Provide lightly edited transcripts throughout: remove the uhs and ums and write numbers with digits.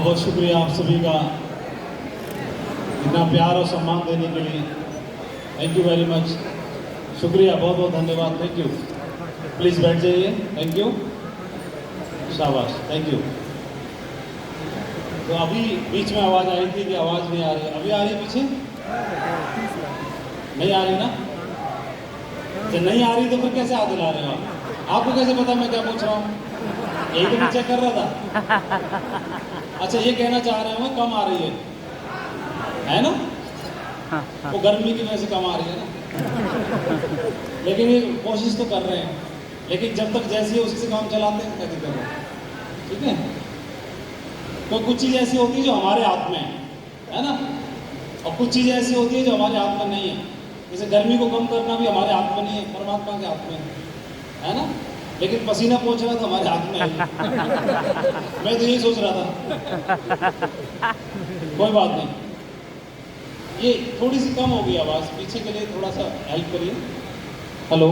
बहुत शुक्रिया आप सभी का इतना प्यार और सम्मान देने के लिए। थैंक यू वेरी मच, शुक्रिया, बहुत बहुत धन्यवाद। Thank you. प्लीज़ बैठ जाइए। थैंक यू, शाबाश, थैंक यू। तो अभी बीच में आवाज़ आई थी कि आवाज़ नहीं आ रही, अभी आ रही है? पीछे नहीं आ रही ना? जब नहीं आ रही तो फिर कैसे हाथ हिला रहे हो आप? आपको कैसे पता मैं क्या पूछ रहा हूँ? यही तो मैं चेक कर रहा था। अच्छा, ये कहना चाह रहे हो कम आ रही है ना? वो गर्मी की वजह से कम आ रही है ना? लेकिन ये कोशिश तो कर रहे हैं, लेकिन जब तक जैसी है उसी से काम चलाते हैं, क्या दिक्कत है? ठीक है। तो कुछ चीज़ ऐसी होती है जो हमारे हाथ में है ना, और कुछ चीज़ें ऐसी होती है जो हमारे हाथ में नहीं है। जैसे गर्मी को कम करना भी हमारे हाथ में नहीं है, परमात्मा के हाथ में है ना। लेकिन पसीना पहुंच रहा था हमारे हाथ में है। मैं तो यही सोच रहा था। कोई बात नहीं, ये थोड़ी सी कम हो गई आवाज़, पीछे के लिए थोड़ा सा हेल्प करिए। हेलो,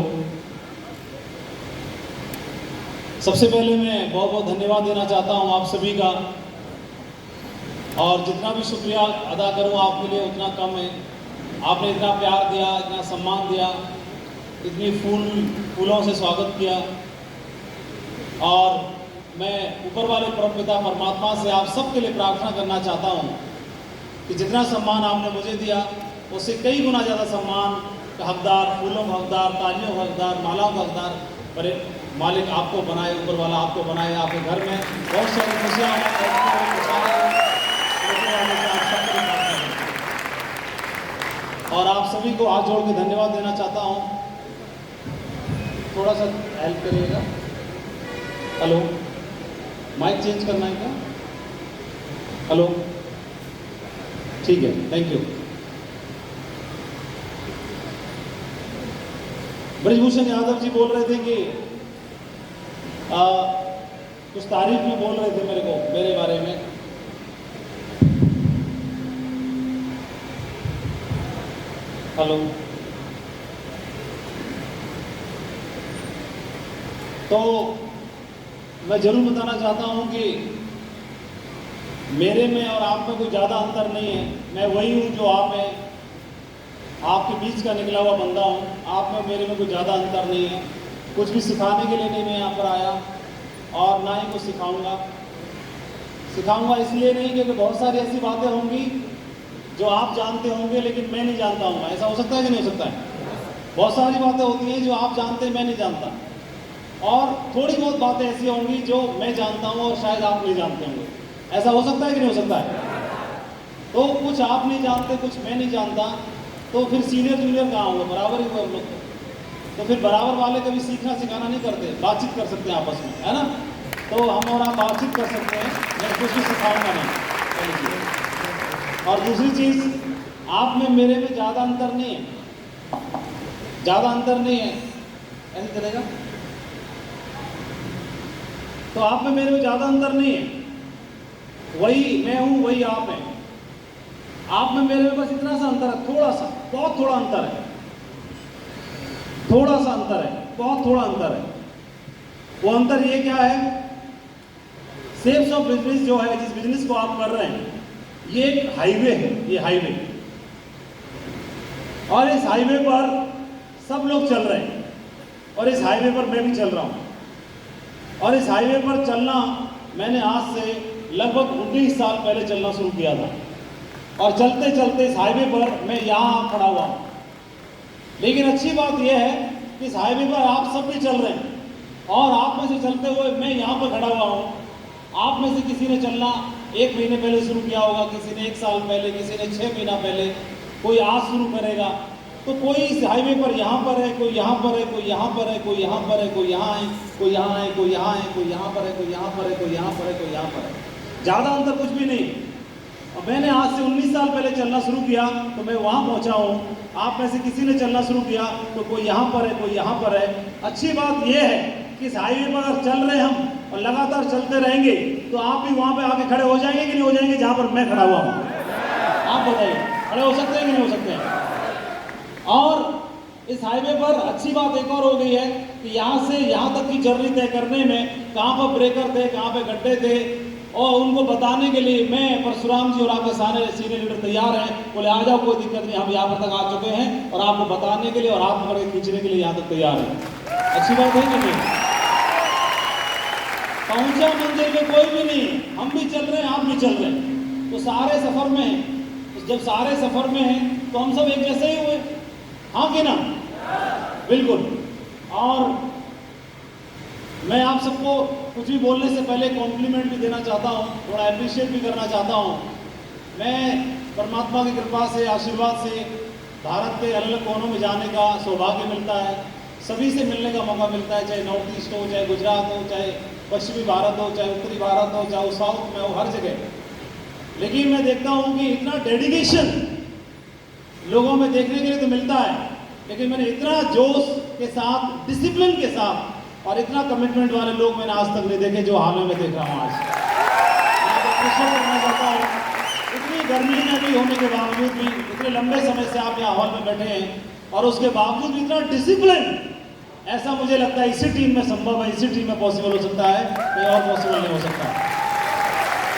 सबसे पहले मैं बहुत बहुत धन्यवाद देना चाहता हूँ आप सभी का, और जितना भी शुक्रिया अदा करूँ आपके लिए उतना कम है। आपने इतना प्यार दिया, इतना सम्मान दिया, इतनी फूलों से स्वागत किया, और मैं ऊपर वाले परमपिता परमात्मा से आप सबके लिए प्रार्थना करना चाहता हूँ कि जितना सम्मान आपने मुझे दिया उससे कई गुना ज़्यादा सम्मान का हकदार, फूलों का हकदार, तालियों का हकदार, मालाओं का हकदार बड़े मालिक आपको बनाए, ऊपर वाला आपको बनाए। आपके घर में बहुत सारी खुशियाँ और आप सभी को हाथ जोड़ के धन्यवाद देना चाहता हूँ। थोड़ा सा हेल्प करिएगा। हेलो, माइक चेंज करना है क्या? हेलो, ठीक है, थैंक यू। ब्रजभूषण यादव जी बोल रहे थे कि कुछ तारीफ में बोल रहे थे मेरे बारे में। हेलो, तो मैं जरूर बताना चाहता हूं कि मेरे में और आप में कोई ज़्यादा अंतर नहीं है। मैं वही हूं जो आप हैं, आपके बीच का निकला हुआ बंदा हूं। आप में मेरे में कोई ज़्यादा अंतर नहीं है। कुछ भी सिखाने के लिए नहीं मैं यहाँ पर आया, और ना ही कुछ सिखाऊंगा इसलिए नहीं क्योंकि बहुत सारी ऐसी बातें होंगी जो आप जानते होंगे लेकिन मैं नहीं जानता हूँ। ऐसा हो सकता है कि नहीं हो सकता है? बहुत सारी बातें होती हैं जो आप जानते हैं मैं नहीं जानता, और थोड़ी बहुत बातें ऐसी होंगी जो मैं जानता हूँ और शायद आप नहीं जानते होंगे। ऐसा हो सकता है कि नहीं हो सकता है? तो कुछ आप नहीं जानते, कुछ मैं नहीं जानता, तो फिर सीनियर जूनियर कहाँ हुए? बराबर ही हुए हम लोग। तो फिर बराबर वाले कभी सीखना सिखाना नहीं करते, बातचीत कर सकते हैं आपस में, है ना? तो हम और आप बातचीत कर सकते हैं, मैं कुछ भी सिखाऊंगा नहीं। और दूसरी चीज़, आप में मेरे में ज़्यादा अंतर नहीं है, ज़्यादा अंतर नहीं है। ऐसे चलेगा? तो आप में मेरे में ज़्यादा अंतर नहीं है, वही मैं हूँ वही आप हैं। आप में मेरे में बस इतना सा अंतर है, थोड़ा सा, बहुत थोड़ा अंतर है, थोड़ा सा अंतर है, बहुत थोड़ा अंतर है। वो अंतर ये क्या है? सेल्स ऑफ बिजनेस जो है, जिस बिजनेस को आप कर रहे हैं, ये एक हाईवे है, ये हाईवे, और इस हाईवे पर सब लोग चल रहे हैं, और इस हाईवे पर मैं भी चल रहा हूँ। और इस हाईवे पर चलना मैंने आज से लगभग 19 साल पहले चलना शुरू किया था, और चलते चलते इस हाईवे पर मैं यहाँ खड़ा हुआ हूँ। लेकिन अच्छी बात यह है कि इस हाईवे पर आप सब भी चल रहे हैं, और आप में से चलते हुए मैं यहाँ पर खड़ा हुआ हूँ। आप में से किसी ने चलना 1 महीने पहले शुरू किया होगा, किसी ने 1 साल पहले, किसी ने 6 महीना पहले, कोई आज शुरू करेगा। तो कोई इस हाईवे पर यहाँ पर है, कोई यहाँ पर है, कोई यहाँ पर है, कोई यहाँ पर है, कोई यहाँ है, कोई यहाँ है, कोई यहाँ है, कोई यहाँ पर है, कोई यहाँ पर है, कोई यहाँ पर है, कोई यहाँ पर है। ज़्यादा अंतर कुछ भी नहीं। और मैंने आज से 19 साल पहले चलना शुरू किया तो मैं वहाँ पहुँचा हूँ। आप में से किसी ने चलना शुरू किया तो कोई यहाँ पर है, कोई यहाँ पर है। अच्छी बात यह है कि इस हाईवे पर अगर चल रहे हम और लगातार चलते रहेंगे तो आप भी वहाँ पे आके खड़े हो जाएंगे कि नहीं हो जाएंगे, जहाँ पर मैं खड़ा हुआ हूँ? आप बताइए, खड़े हो सकते हैं कि नहीं हो सकते हैं? और इस हाईवे पर अच्छी बात एक और हो गई है कि यहाँ से यहाँ तक की जर्नी तय करने में कहाँ पर ब्रेकर थे, कहाँ पे गड्ढे थे, और उनको बताने के लिए मैं, परशुराम जी और आपके सारे सीनियर लीडर तैयार हैं, बोले आ जाओ, कोई दिक्कत नहीं, हम यहाँ पर तक आ चुके हैं और आपको बताने के लिए और हाथ पकड़ के खींचने के लिए यहाँ तक तैयार हैं। अच्छी बात है कि नहीं? पहुंचा मंजिल पे कोई भी नहीं, हम भी चल रहे हैं, आप भी चल रहे हैं, तो सारे सफर में, जब सारे सफर में हैं तो हम सब एक जैसे ही हुए, हाँ कि ना? बिल्कुल। और मैं आप सबको कुछ भी बोलने से पहले कॉम्प्लीमेंट भी देना चाहता हूँ, थोड़ा अप्रिशिएट भी करना चाहता हूँ। मैं परमात्मा की कृपा से, आशीर्वाद से भारत के अलग अलग कोनों में जाने का सौभाग्य मिलता है, सभी से मिलने का मौका मिलता है, चाहे नॉर्थ ईस्ट हो, चाहे गुजरात हो, चाहे पश्चिमी भारत हो, चाहे उत्तरी भारत हो, चाहे साउथ में हो, हर जगह। लेकिन मैं देखता हूँ कि इतना डेडिकेशन लोगों में देखने के लिए तो मिलता है, लेकिन मैंने इतना जोश के साथ, डिसिप्लिन के साथ और इतना कमिटमेंट वाले लोग मैंने आज तक नहीं देखे जो हाल में देख रहा हूँ। आज मैं अप्रिशिएट करना चाहता हूँ, इतनी गर्मी में भी होने के बावजूद भी, इतने लंबे समय से आप यहाँ हॉल में बैठे हैं और उसके बावजूद भी इतना डिसिप्लिन, ऐसा मुझे लगता है इसी टीम में संभव है, इसी टीम में पॉसिबल हो सकता है, कहीं और पॉसिबल नहीं हो सकता।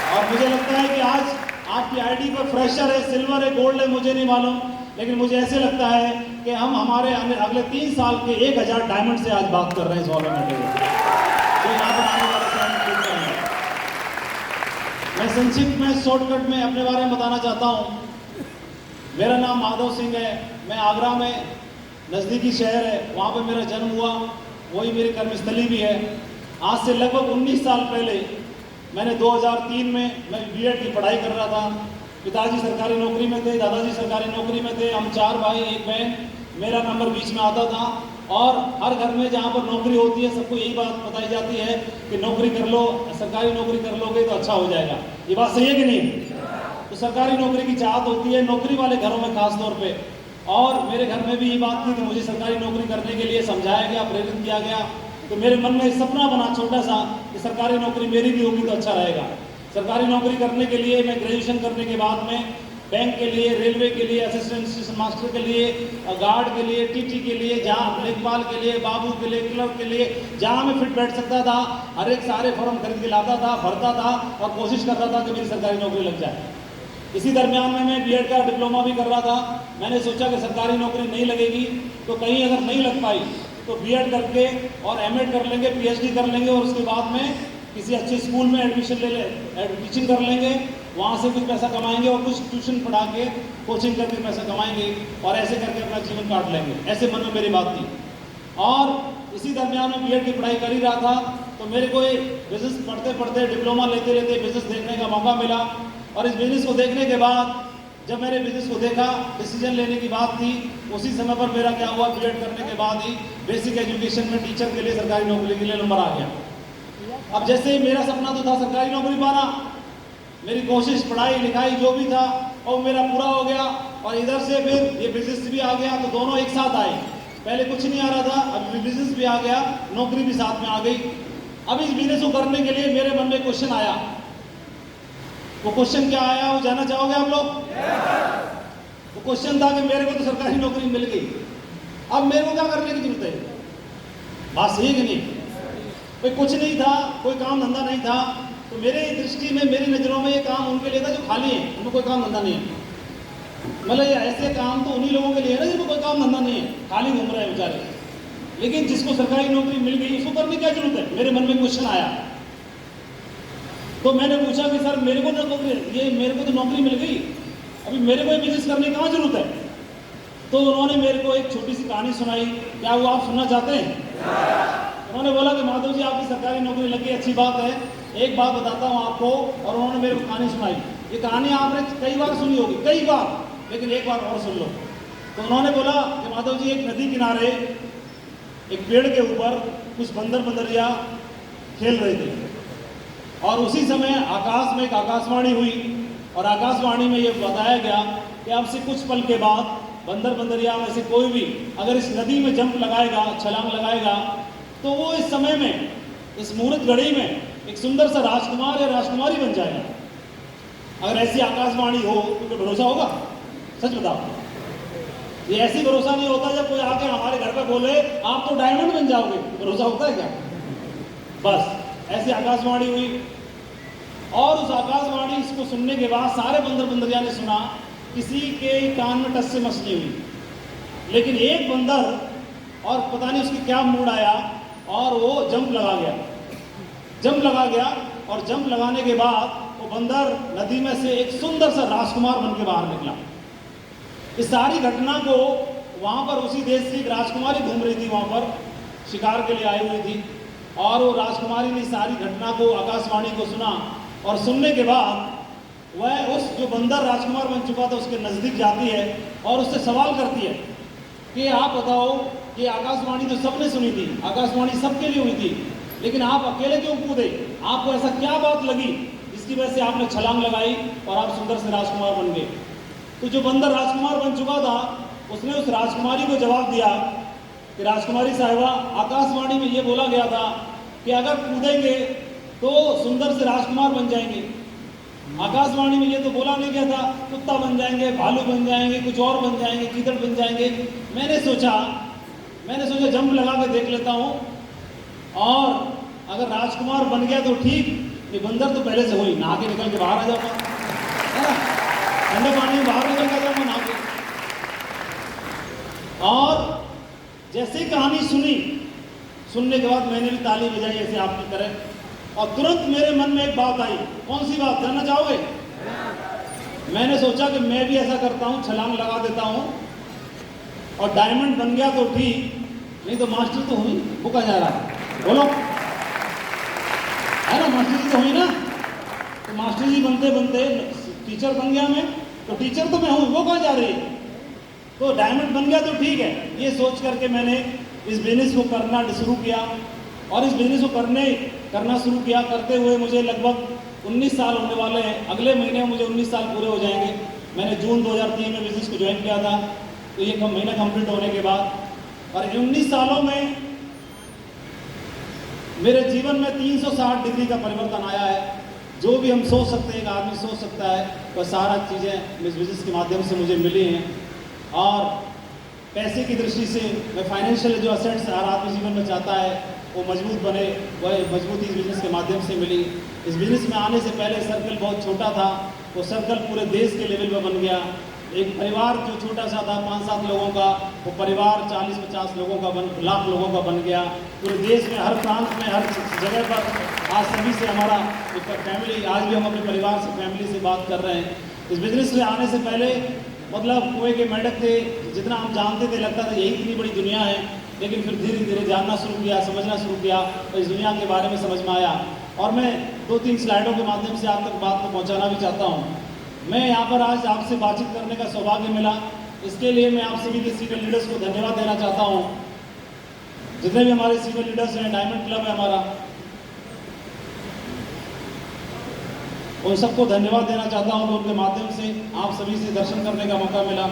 और मुझे लगता है कि आज आपकी आईडी पर फ्रेशर है, सिल्वर है, गोल्ड है, मुझे नहीं मालूम, लेकिन मुझे ऐसे लगता है कि हम हमारे अगले 3 साल के 1000 डायमंड से आज बात कर रहे हैं इस हॉल में तो यहाँ पर आने वाले समय में। मैं संक्षिप्त में, शॉर्टकट में अपने बारे में बताना चाहता हूँ। मेरा नाम माधव सिंह है, मैं आगरा में, नज़दीकी शहर है, वहाँ पर मेरा जन्म हुआ, वही मेरी कर्मस्थली भी है। आज से लगभग 19 साल पहले मैंने 2003 में मैं बीएड की पढ़ाई कर रहा था। पिताजी सरकारी नौकरी में थे, दादाजी सरकारी नौकरी में थे, हम 4 भाई 1 बहन, मेरा नंबर बीच में आता था। और हर घर में जहाँ पर नौकरी होती है सबको यही बात बताई जाती है कि नौकरी कर लो, सरकारी नौकरी कर लोगे तो अच्छा हो जाएगा। ये बात सही है कि नहीं? तो सरकारी नौकरी की चाहत होती है नौकरी वाले घरों में खास तौर पे, और मेरे घर में भी ये बात थी कि मुझे सरकारी नौकरी करने के लिए समझाया गया, प्रेरित किया गया। तो मेरे मन में एक सपना बना छोटा सा कि सरकारी नौकरी मेरी भी होगी तो अच्छा रहेगा। सरकारी नौकरी करने के लिए मैं ग्रेजुएशन करने के बाद में बैंक के लिए, रेलवे के लिए, असिस्टेंट मास्टर के लिए, गार्ड के लिए, टीटी के लिए, जहाँ लेखपाल के लिए, बाबू के लिए, क्लर्क के लिए, जहाँ मैं फिट बैठ सकता था, हर एक सारे फॉर्म खरीद के लाता था, भरता था और कोशिश कर रहा था कि मेरी सरकारी नौकरी लग जाए। इसी दरमियान में मैं बीएड का डिप्लोमा भी कर रहा था। मैंने सोचा कि सरकारी नौकरी नहीं लगेगी तो कहीं अगर नहीं लग पाई तो बीएड करके और एमएड कर लेंगे, पीएचडी कर लेंगे और उसके बाद में किसी अच्छे स्कूल में एडमिशन टीचिंग कर लेंगे, वहाँ से कुछ पैसा कमाएंगे और कुछ ट्यूशन पढ़ा के, कोचिंग करके पैसा कमाएंगे और ऐसे करके अपना जीवन काट लेंगे। ऐसे मन में मेरी बात थी। और इसी दरमियान में बीएड की पढ़ाई कर ही रहा था तो मेरे को एक बिजनेस पढ़ते पढ़ते, डिप्लोमा लेते लेते बिजनेस देखने का मौका मिला। और इस बिजनेस को देखने के बाद जब मैंने बिजनेस को देखा, डिसीजन लेने की बात थी, उसी समय पर मेरा क्या हुआ, बीएड करने के बाद ही बेसिक एजुकेशन में टीचर के लिए सरकारी नौकरी के लिए नंबर आ गया। अब जैसे ही मेरा सपना तो था सरकारी नौकरी पाना, मेरी कोशिश, पढ़ाई लिखाई जो भी था और मेरा पूरा हो गया। और इधर से फिर ये बिजनेस भी आ गया, तो दोनों एक साथ आए। पहले कुछ नहीं आ रहा था, अब बिजनेस भी आ गया, नौकरी भी साथ में आ गई। अब इस बिजनेस को करने के लिए मेरे मन में क्वेश्चन आया। वो क्वेश्चन क्या आया, वो जानना चाहोगे आप लोग? वो क्वेश्चन था कि मेरे को तो सरकारी नौकरी मिल गई, अब मेरे को क्या करने की जरूरत है? बात सही है कि नहीं? कोई कुछ नहीं था, कोई काम धंधा नहीं था, तो मेरे दृष्टि में, मेरी नज़रों में ये काम उनके लिए था जो खाली है, उनको कोई काम धंधा नहीं है। मतलब ये ऐसे काम तो उन्हीं लोगों के लिए है ना जिनको कोई काम धंधा नहीं है, खाली घूम रहे हैं बेचारे। लेकिन जिसको सरकारी नौकरी मिल गई उसको करने की क्या जरूरत है? मेरे मन में क्वेश्चन आया। तो मैंने पूछा कि सर मेरे को तो नौकरी मिल गई, अभी मेरे को बिजनेस करने की कहाँ जरूरत है? तो उन्होंने मेरे को एक छोटी सी कहानी सुनाई। क्या वो आप सुनना चाहते हैं? उन्होंने बोला कि माधव जी आपकी सरकारी नौकरी लगी, अच्छी बात है, एक बात बताता हूँ आपको। और उन्होंने मेरे को कहानी सुनाई। ये कहानी आपने कई बार सुनी होगी, कई बार, लेकिन एक बार और सुन लो। तो उन्होंने बोला कि माधव जी एक नदी किनारे एक पेड़ के ऊपर कुछ बंदरिया खेल रहे थे और उसी समय आकाश में एक आकाशवाणी हुई और आकाशवाणी में ये बताया गया कि अब से कुछ पल के बाद बंदरिया में से कोई भी अगर इस नदी में जंप लगाएगा, छलांग लगाएगा, तो वो इस समय में, इस मुहूर्त घड़ी में एक सुंदर सा राजकुमार या राजकुमारी बन जाएगा। अगर ऐसी आकाशवाणी हो तो भरोसा होगा? सच बताओ, ये ऐसी भरोसा नहीं होता जब कोई आके हमारे घर पे बोले आप तो डायमंड बन जाओगे, भरोसा होता है क्या? बस ऐसी आकाशवाणी हुई। और उस आकाशवाणी इसको सुनने के बाद सारे बंदर बंदरिया ने सुना, किसी के कान में टस से मस नहीं हुई, लेकिन एक बंदर और पता नहीं उसकी क्या मूड आया और वो जंप लगा गया और जंप लगाने के बाद वो बंदर नदी में से एक सुंदर सा राजकुमार बन के बाहर निकला। इस सारी घटना को वहाँ पर उसी देश से एक राजकुमारी घूम रही थी, वहाँ पर शिकार के लिए आई हुई थी, और वो राजकुमारी ने सारी घटना को आकाशवाणी को सुना और सुनने के बाद वह उस जो बंदर राजकुमार बन चुका था उसके नज़दीक जाती है और उससे सवाल करती है कि आप बताओ कि आकाशवाणी तो सबने सुनी थी, आकाशवाणी सबके लिए हुई थी, लेकिन आप अकेले क्यों कूदे? आपको ऐसा क्या बात लगी जिसकी वजह से आपने छलांग लगाई और आप सुंदर से राजकुमार बन गए? तो जो बंदर राजकुमार बन चुका था उसने उस राजकुमारी को जवाब दिया कि राजकुमारी साहिबा, आकाशवाणी में ये बोला गया था कि अगर कूदेंगे तो सुंदर से राजकुमार बन जाएंगे। आकाशवाणी में ये तो बोला नहीं गया था कुत्ता बन जाएंगे, भालू बन जाएंगे, कुछ और बन जाएंगे, गीदड़ बन जाएंगे। मैंने सोचा जंप लगा के देख लेता हूँ, और अगर राजकुमार बन गया तो ठीक, ये बंदर तो पहले से हुई, नहा के निकल के बाहर आ जाता है ना, ठंडे पानी में बाहर निकल के जाऊँगा नहा के। और जैसे ही कहानी सुनने के बाद मैंने भी ताली बजाई ऐसे आपकी तरह, और तुरंत मेरे मन में एक बात आई। कौन सी बात जानना चाहोगे? मैंने सोचा कि मैं भी ऐसा करता हूँ, छलांग लगा देता हूँ और डायमंड बन गया तो ठीक, नहीं तो मास्टर तो हुई, वो कहा जा रहा है, बोलो है ना, मास्टर जी तो हुई ना, तो मास्टर जी बनते बनते टीचर बन गया मैं, तो टीचर तो मैं हूँ, वो कहा जा रही है, तो डायमंड बन गया तो ठीक है। ये सोच करके मैंने इस बिजनेस को करना शुरू किया, और इस बिजनेस को करना शुरू किया। करते हुए मुझे लगभग 19 साल होने वाले हैं, अगले महीने में मुझे 19 साल पूरे हो जाएंगे। मैंने जून 2003 में बिजनेस को ज्वाइन किया था, तो ये महीना कंप्लीट होने के बाद, और 19 सालों में मेरे जीवन में 360 डिग्री का परिवर्तन आया है। जो भी हम सोच सकते हैं, एक आदमी सोच सकता है, वह सारा चीज़ें इस बिजनेस के माध्यम से मुझे मिली हैं। और पैसे की दृष्टि से मैं फाइनेंशियल जो असेट्स हर आदमी जीवन में चाहता है वो मजबूत बने, वह मजबूती इस बिज़नेस के माध्यम से मिली। इस बिज़नेस में आने से पहले सर्कल बहुत छोटा था, वो सर्कल पूरे देश के लेवल पर बन गया। एक परिवार जो छोटा सा था 5-7 लोगों का, वो परिवार 40-50 लोगों का लाख लोगों का बन गया। पूरे देश में, हर प्रांत में, हर जगह पर आज सभी से हमारा एक फैमिली, आज भी हम अपने परिवार से, फैमिली से बात कर रहे हैं। इस बिज़नेस में आने से पहले मतलब कुएं के मेंढक थे, जितना हम जानते थे लगता था यही इतनी बड़ी दुनिया है, लेकिन फिर धीरे धीरे जानना शुरू किया, समझना शुरू किया, तो इस दुनिया के बारे में समझ में आया। और मैं 2-3 स्लाइडों के माध्यम से आप तक बात को पहुंचाना भी चाहता हूं। मैं यहाँ पर आज आपसे बातचीत करने का सौभाग्य मिला, इसके लिए मैं आप सभी के सीनियर लीडर्स को धन्यवाद देना चाहता हूँ। जितने भी हमारे सीनियर लीडर्स हैं, डायमंड क्लब है हमारा, उन सबको धन्यवाद देना चाहता हूँ। उनके माध्यम से आप सभी से दर्शन करने का मौका मिला।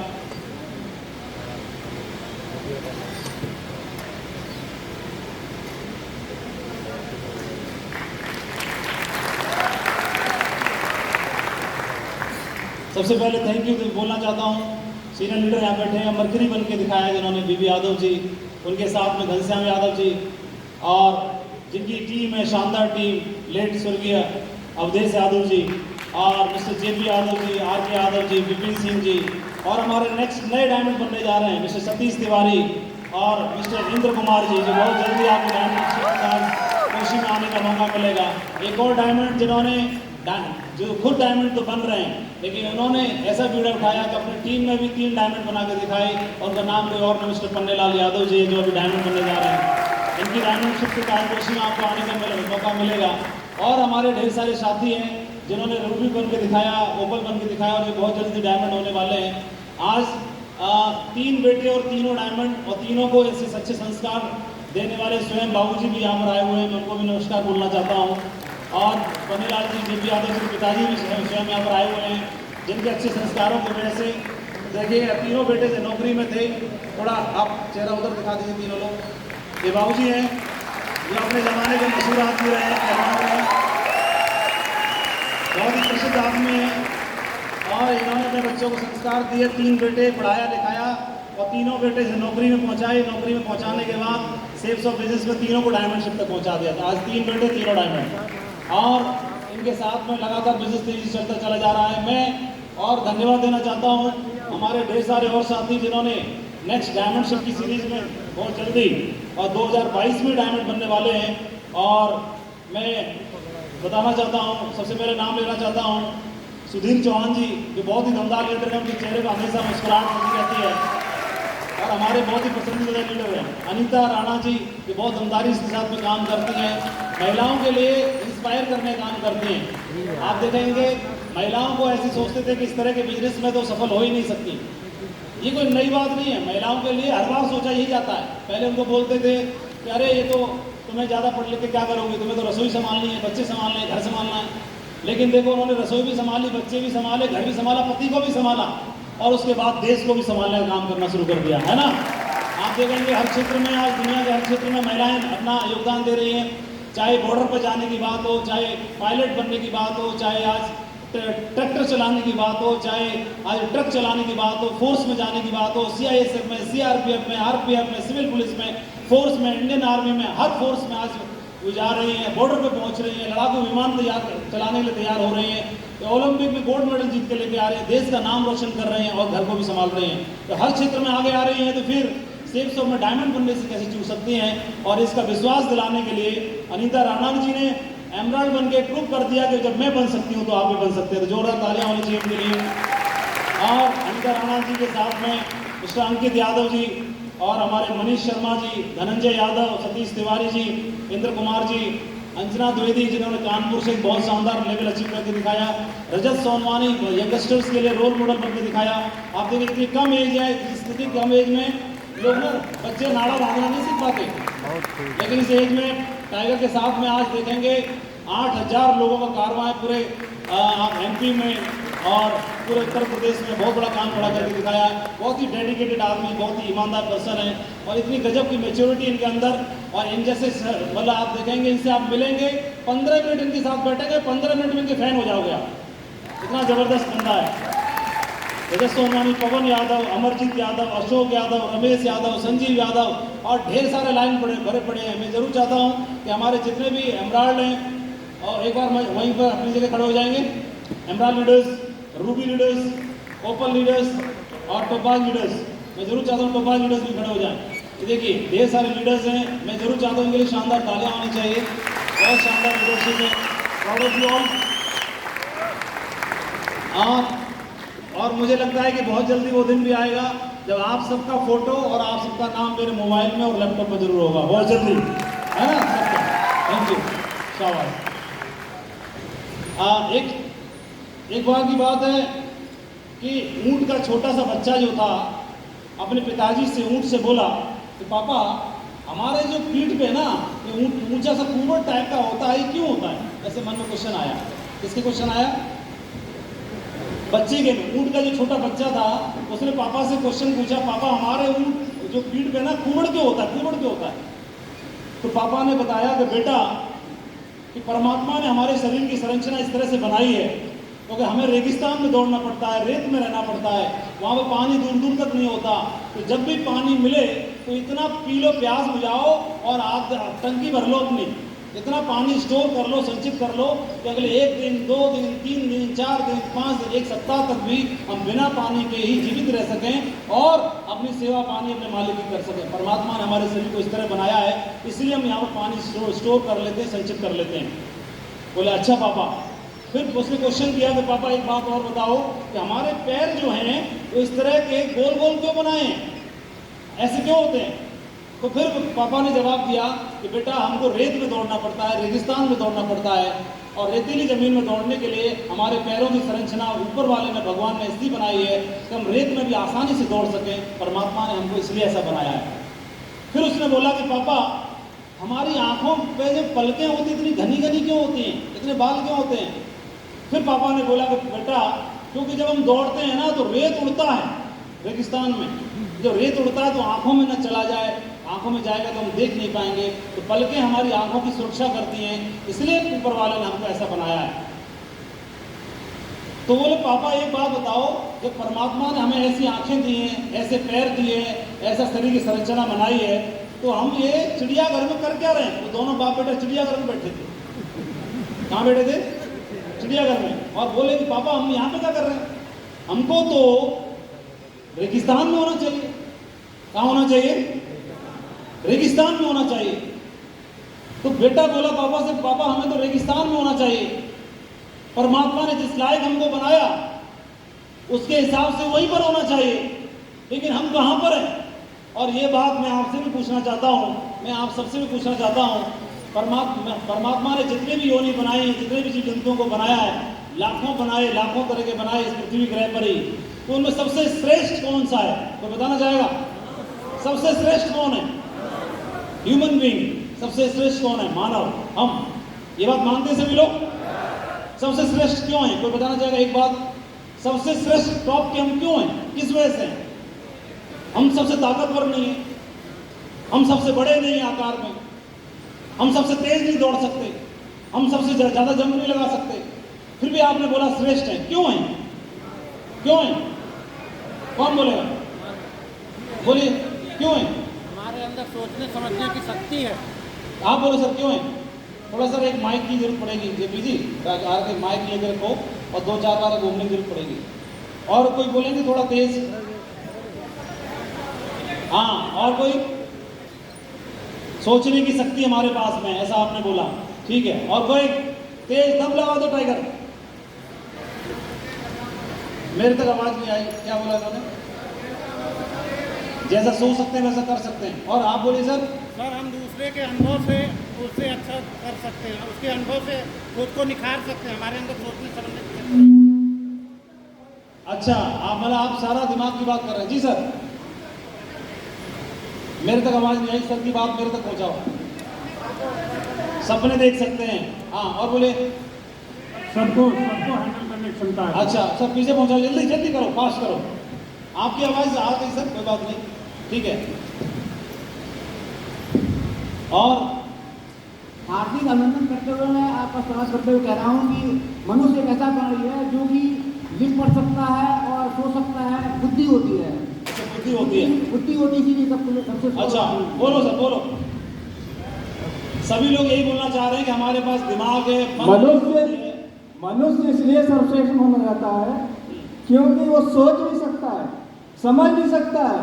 सबसे पहले थैंक यू बोलना चाहता हूँ, सीनियर लीडर यहाँ बैठे हैं, मरकरी बन के दिखाया जिन्होंने, बीबी यादव जी, उनके साथ में घनश्याम यादव जी, और जिनकी टीम है शानदार टीम, लेट स्वर्गीय अवधेश यादव जी, और mister JP Yadav ji, R K. Yadav ji, Vipin Singh ji, और हमारे नेक्स्ट नए डायमंड बनने जा रहे हैं मिस्टर सतीश तिवारी और मिस्टर इंद्र कुमार जी, जो बहुत जल्दी आपको डायमंड कोशी में आने का मौका मिलेगा। एक और डायमंड जिन्होंने जो खुद डायमंड तो बन रहे हैं, लेकिन उन्होंने ऐसा बीड़ा उठाया कि अपनी टीम में भी 3 डायमंड बना के दिखाए, और उनका नाम कोई और नहीं, मिस्टर पन्नेलाल यादव जी, जो अभी डायमंड बनने जा रहे हैं। इनकी डायमंड शिफ्ट कोशी में आपको आने का मौका मिलेगा। और हमारे ढेर सारे साथी हैं जिन्होंने रूबी बन के दिखाया, ओपल बन के दिखाया, और जो बहुत जल्दी डायमंड होने वाले हैं। आज 3 बेटे और तीनों डायमंड, और तीनों को ऐसे सच्चे संस्कार देने वाले स्वयं बाबूजी भी यहाँ पर आए हुए हैं, मैं उनको भी नमस्कार बोलना चाहता हूँ। और पन्नेलाल जी, जेपी यादव जी के पिताजी भी स्वयं यहाँ पर आए हुए हैं, जिनके अच्छे संस्कारों की वजह से देखिए तीनों बेटे थे नौकरी में थे। थोड़ा आप चेहरा उधर दिखा दीजिए, तीनों लोग। ये बाबूजी हैं, ये अपने ज़माने के मशहूर आदमी रहे हैं, बहुत ही प्रसिद्ध आदमी हैं, और इन्होंने अपने बच्चों को संस्कार दिए। 3 बेटे पढ़ाया लिखाया, और तीनों बेटे से नौकरी में पहुँचाए। नौकरी में पहुँचाने के बाद सेल्स ऑफ बिजनेस में तीनों को डायमंड शिप तक पहुँचा दिया था। आज 3 बेटे, तीनों डायमंड। और इनके साथ में लगातार बिजनेस तेजी से चलता चला जा रहा है। मैं और धन्यवाद देना चाहता हूँ हमारे ढेर सारे और साथी जिन्होंने नेक्स्ट डायमंड शिप की सीरीज में बहुत जल्दी और 2022 में डायमंड बनने वाले हैं। और मैं बताना चाहता हूँ, सबसे पहले नाम लेना चाहता हूँ सुधीर चौहान जी, जो बहुत ही दमदार लीडर हैं, उनके चेहरे पर हमेशा मुस्कुराहट बनी रहती है और हमारे बहुत ही पसंदीदा लीडर हैं। अनीता राणा जी, जो बहुत दमदारी के साथ में काम करती हैं, महिलाओं के लिए इंस्पायर करने का काम करती हैं। आप देखेंगे महिलाओं को ऐसे सोचते थे कि इस तरह के बिजनेस में तो सफल हो ही नहीं सकती। ये कोई नई बात नहीं है, महिलाओं के लिए हर बार सोचा यही जाता है। पहले उनको बोलते थे कि अरे ये तो तुम्हें ज़्यादा पढ़ लिख के क्या करोगे, तुम्हें तो रसोई संभालनी है, बच्चे संभालने हैं, घर संभालना है। लेकिन देखो उन्होंने रसोई भी संभाली, बच्चे भी संभाले, घर भी संभाला, पति को भी संभाला और उसके बाद देश को भी संभालने का काम करना शुरू कर दिया, है ना। आप देखेंगे हर क्षेत्र में, आज दुनिया के हर क्षेत्र में महिलाएं अपना योगदान दे रही हैं। चाहे बॉर्डर पर जाने की बात हो, चाहे पायलट बनने की बात हो, चाहे आज ट्रैक्टर चलाने की बात हो, चाहे आज ट्रक चलाने की बात हो, फोर्स में जाने की बात हो, CISF में, CRPF में, RPF में, सिविल पुलिस में, फोर्स में, इंडियन आर्मी में, हर फोर्स में आज वो जा रही हैं, बॉर्डर पे पहुंच रही हैं, लड़ाकू विमान चलाने के लिए तैयार हो रही हैं, तो ओलंपिक में गोल्ड मेडल जीत के लेके आ रहे हैं, देश का नाम रोशन कर रहे हैं और घर को भी संभाल रहे हैं। तो हर क्षेत्र में आगे आ रही हैं, तो फिर सेफ शॉप में डायमंड बनने से कैसे चूक सकती हैं। और इसका विश्वास दिलाने के लिए अनीता राणा जी ने एमराल्ड बन के प्रूव कर दिया कि जब मैं बन सकती हूँ तो आप भी बन सकते हैं। तो जोरदार तालियां होनी चाहिए उनके लिए। और अनीता राणा जी के साथ में मिस्टर अंकित यादव जी और हमारे मनीष शर्मा जी, धनंजय यादव, सतीश तिवारी जी, इंद्र कुमार जी, अंजना द्विवेदी जिन्होंने कानपुर से बहुत शानदार लेवल अचीव करके दिखाया, रजत सोनवानी यंगस्टर्स के लिए रोल मॉडल बनकर दिखाया। आप देखिए इतनी कम एज है, इतनी कम एज में लोग बच्चे नाड़ा भागना नहीं सीख पाते, लेकिन इस एज में टाइगर के साथ में आज देखेंगे 8000 लोगों का कारवां है पूरे MP में और पूरे उत्तर प्रदेश में बहुत बड़ा काम खड़ा करके दिखाया। बहुत ही डेडिकेटेड आदमी, बहुत ही ईमानदार पर्सन है और इतनी गजब की मैच्योरिटी इनके अंदर। और इन जैसे मतलब आप देखेंगे, इनसे आप मिलेंगे, 15 मिनट इनके साथ बैठेंगे, 15 मिनट में इनके फैन हो जाओगे आप, इतना ज़बरदस्त बंदा है। रजत सोनवानी, पवन यादव, अमरजीत यादव, अशोक यादव, रमेश यादव, संजीव यादव और ढेर सारे लाइन भरे पड़े हैं। मैं जरूर चाहता हूँ कि हमारे जितने भी एमराल्ड हैं, और एक बार वहीं पर अपनी जगह खड़े हो जाएंगे, एमराल्ड लीडर्स, रूबी लीडर्स, ओपल लीडर्स और टोपाज लीडर्स, मैं जरूर चाहता हूँ टोपाज लीडर्स भी खड़े हो जाएं। देखिए ढेर सारे लीडर्स हैं, मैं जरूर चाहता हूँ इनके लिए शानदार तालियां होनी चाहिए। बहुत शानदार लीडरशिप है, प्राउड ऑफ यू ऑल। और मुझे लगता है कि बहुत जल्दी वो दिन भी आएगा जब आप सबका फोटो और आप सबका नाम मेरे मोबाइल में और लैपटॉप में जरूर होगा, बहुत जल्दी, है ना सबका। थैंक यू, शाबाश। एक बार की बात है कि ऊँट का छोटा सा बच्चा जो था अपने पिताजी से ऊँट से बोला कि पापा हमारे जो पीठ पे ना ये ऊंचा सा कुंवर टाइप का होता है, क्यों होता है? ऐसे मन में क्वेश्चन आया। किसके क्वेश्चन आया? बच्चे के। ऊँट का जो छोटा बच्चा था उसने पापा से क्वेश्चन पूछा, पापा हमारे ऊँट जो पीठ पे ना कुंवर क्यों होता है, कुंवर क्यों होता है? तो पापा ने बताया कि बेटा कि परमात्मा ने हमारे शरीर की संरचना इस तरह से बनाई है क्योंकि हमें रेगिस्तान में दौड़ना पड़ता है, रेत में रहना पड़ता है, वहाँ पर पानी दूर दूर तक नहीं होता। तो जब भी पानी मिले तो इतना पी लो, प्यास बुझाओ और आप टंकी भर लो अपनी, इतना पानी स्टोर कर लो, संचित कर लो कि अगले 1 दिन, 2 दिन, 3 दिन, 4 दिन, 5 दिन, 1 सप्ताह तक भी हम बिना पानी के ही जीवित रह सकें और अपनी सेवा पानी अपने मालिक की कर सकें। परमात्मा ने हमारे शरीर को इस तरह बनाया है, इसलिए हम यहाँ पर पानी स्टोर कर लेते हैं, संचित कर लेते हैं। बोले अच्छा पापा। फिर उसने क्वेश्चन किया कि पापा एक बात और बताओ कि हमारे पैर जो हैं वो इस तरह के गोल गोल क्यों बनाए हैं, ऐसे क्यों होते हैं? तो फिर पापा ने जवाब दिया कि बेटा हमको रेत में दौड़ना पड़ता है, रेगिस्तान में दौड़ना पड़ता है और रेतीली ज़मीन में दौड़ने के लिए हमारे पैरों की संरचना ऊपर वाले ने, भगवान ने इसलिए बनाई है कि हम रेत में भी आसानी से दौड़ सकें। परमात्मा ने हमको इसलिए ऐसा बनाया है। फिर उसने बोला कि पापा हमारी आँखों पे जो पलकें होती इतनी घनी घनी क्यों होती हैं, इतने बाल क्यों होते हैं? फिर पापा ने बोला कि बेटा क्योंकि जब हम दौड़ते हैं ना तो रेत उड़ता है रेगिस्तान में, जब रेत उड़ता है तो आँखों में न चला जाए, आंखों में जाएगा तो हम देख नहीं पाएंगे, तो पलकें हमारी आंखों की सुरक्षा करती हैं, इसलिए ऊपर वाले ने हमको ऐसा बनाया है। तो बोले पापा एक बात बताओ, जब परमात्मा ने हमें ऐसी आंखें दी हैं, ऐसे पैर दिए हैं, ऐसा शरीर की संरचना बनाई है, तो हम ये चिड़ियाघर में कर क्या रहे हैं? तो दोनों बाप बेटा चिड़ियाघर में बैठे थे। कहाँ बैठे थे? चिड़ियाघर में, और बोले कि पापा हम यहाँ पे क्या कर रहे हैं, हमको तो रेगिस्तान में होना चाहिए। कहाँ होना चाहिए? रेगिस्तान में होना चाहिए। तो बेटा बोला पापा से, पापा हमें तो रेगिस्तान में होना चाहिए, परमात्मा ने जिस लायक हमको बनाया उसके हिसाब से वहीं पर होना चाहिए, लेकिन हम कहाँ पर हैं? और ये बात मैं आपसे भी पूछना चाहता हूँ, मैं आप सबसे भी पूछना चाहता हूँ, परमात्मा ने जितने भी योनि बनाए हैं, जितने भी जीव जंतुओं को बनाया है, लाखों बनाए, लाखों तरह के बनाए इस पृथ्वी ग्रह पर ही, तो उनमें सबसे श्रेष्ठ कौन सा है? तो बताना चाहेगा? सबसे श्रेष्ठ कौन है? Human being. सबसे श्रेष्ठ कौन है? मानव। हम ये बात मानते हैं सभी लोग? सबसे श्रेष्ठ क्यों है? कोई बताना चाहेगा एक बात? सबसे श्रेष्ठ टॉप के हम क्यों हैं? किस वजह से? हम सबसे ताकतवर नहीं है, हम सबसे बड़े नहीं आकार में, हम सबसे तेज नहीं दौड़ सकते, हम सबसे ज्यादा जंप नहीं लगा सकते, फिर भी आपने बोला श्रेष्ठ है। क्यों है? क्यों है? कौन बोलेगा? बोलिए, क्यों है? हमारे अंदर सोचने समझने की शक्ति है। आप बोलो सर, क्यों है? थोड़ा सर एक माइक की जरूरत पड़ेगी जेपी जी, आके माइक लेकर रखो और 2-4 बार घूमने की जरूरत पड़ेगी। और कोई बोलेंगे थोड़ा तेज? हाँ, और कोई? सोचने की शक्ति हमारे पास में, ऐसा आपने बोला, ठीक है। और कोई? तेज दम लगा दो टाइगर। मेरे तक आवाज नहीं आई, क्या बोला इन्होंने? जैसा सोच सकते हैं वैसा कर सकते हैं। और आप बोलिए सर। सर हम दूसरे के अनुभव से उससे अच्छा कर सकते हैं, उसके अनुभव से खुद को निखार सकते हैं, हमारे अंदर सोचने समझने की शक्ति। अच्छा, आप मतलब आप सारा दिमाग की बात कर रहे हैं? जी सर। मेरे तक आवाज नहीं आई, सर की बात मेरे तक पहुंचाओ। सपने देख सकते हैं, हाँ। और बोले? सबको हैंडल करने की क्षमता है। अच्छा सर, पीछे पहुंचाओ, जल्दी जल्दी करो, फास्ट करो। आपकी आवाज आ गई सर, कोई बात नहीं, ठीक है। और हार्दिक अभिनंदन करते हुए मैं आपका स्वागत करते हुए कह रहा हूँ कि मनुष्य एक ऐसा प्राणी है जो कि लिख पढ़ सकता है और सो सकता है, बुद्धि होती है। बुद्धि होती है, बुद्धि होती इसीलिए सबसे अच्छा बोलो सर, बोलो। सभी लोग यही बोलना चाह रहे हैं कि हमारे पास दिमाग है। मनुष्य इसलिए सर्वश्रेष्ठ माना जाता है क्योंकि वो सोच भी सकता है, समझ भी सकता है,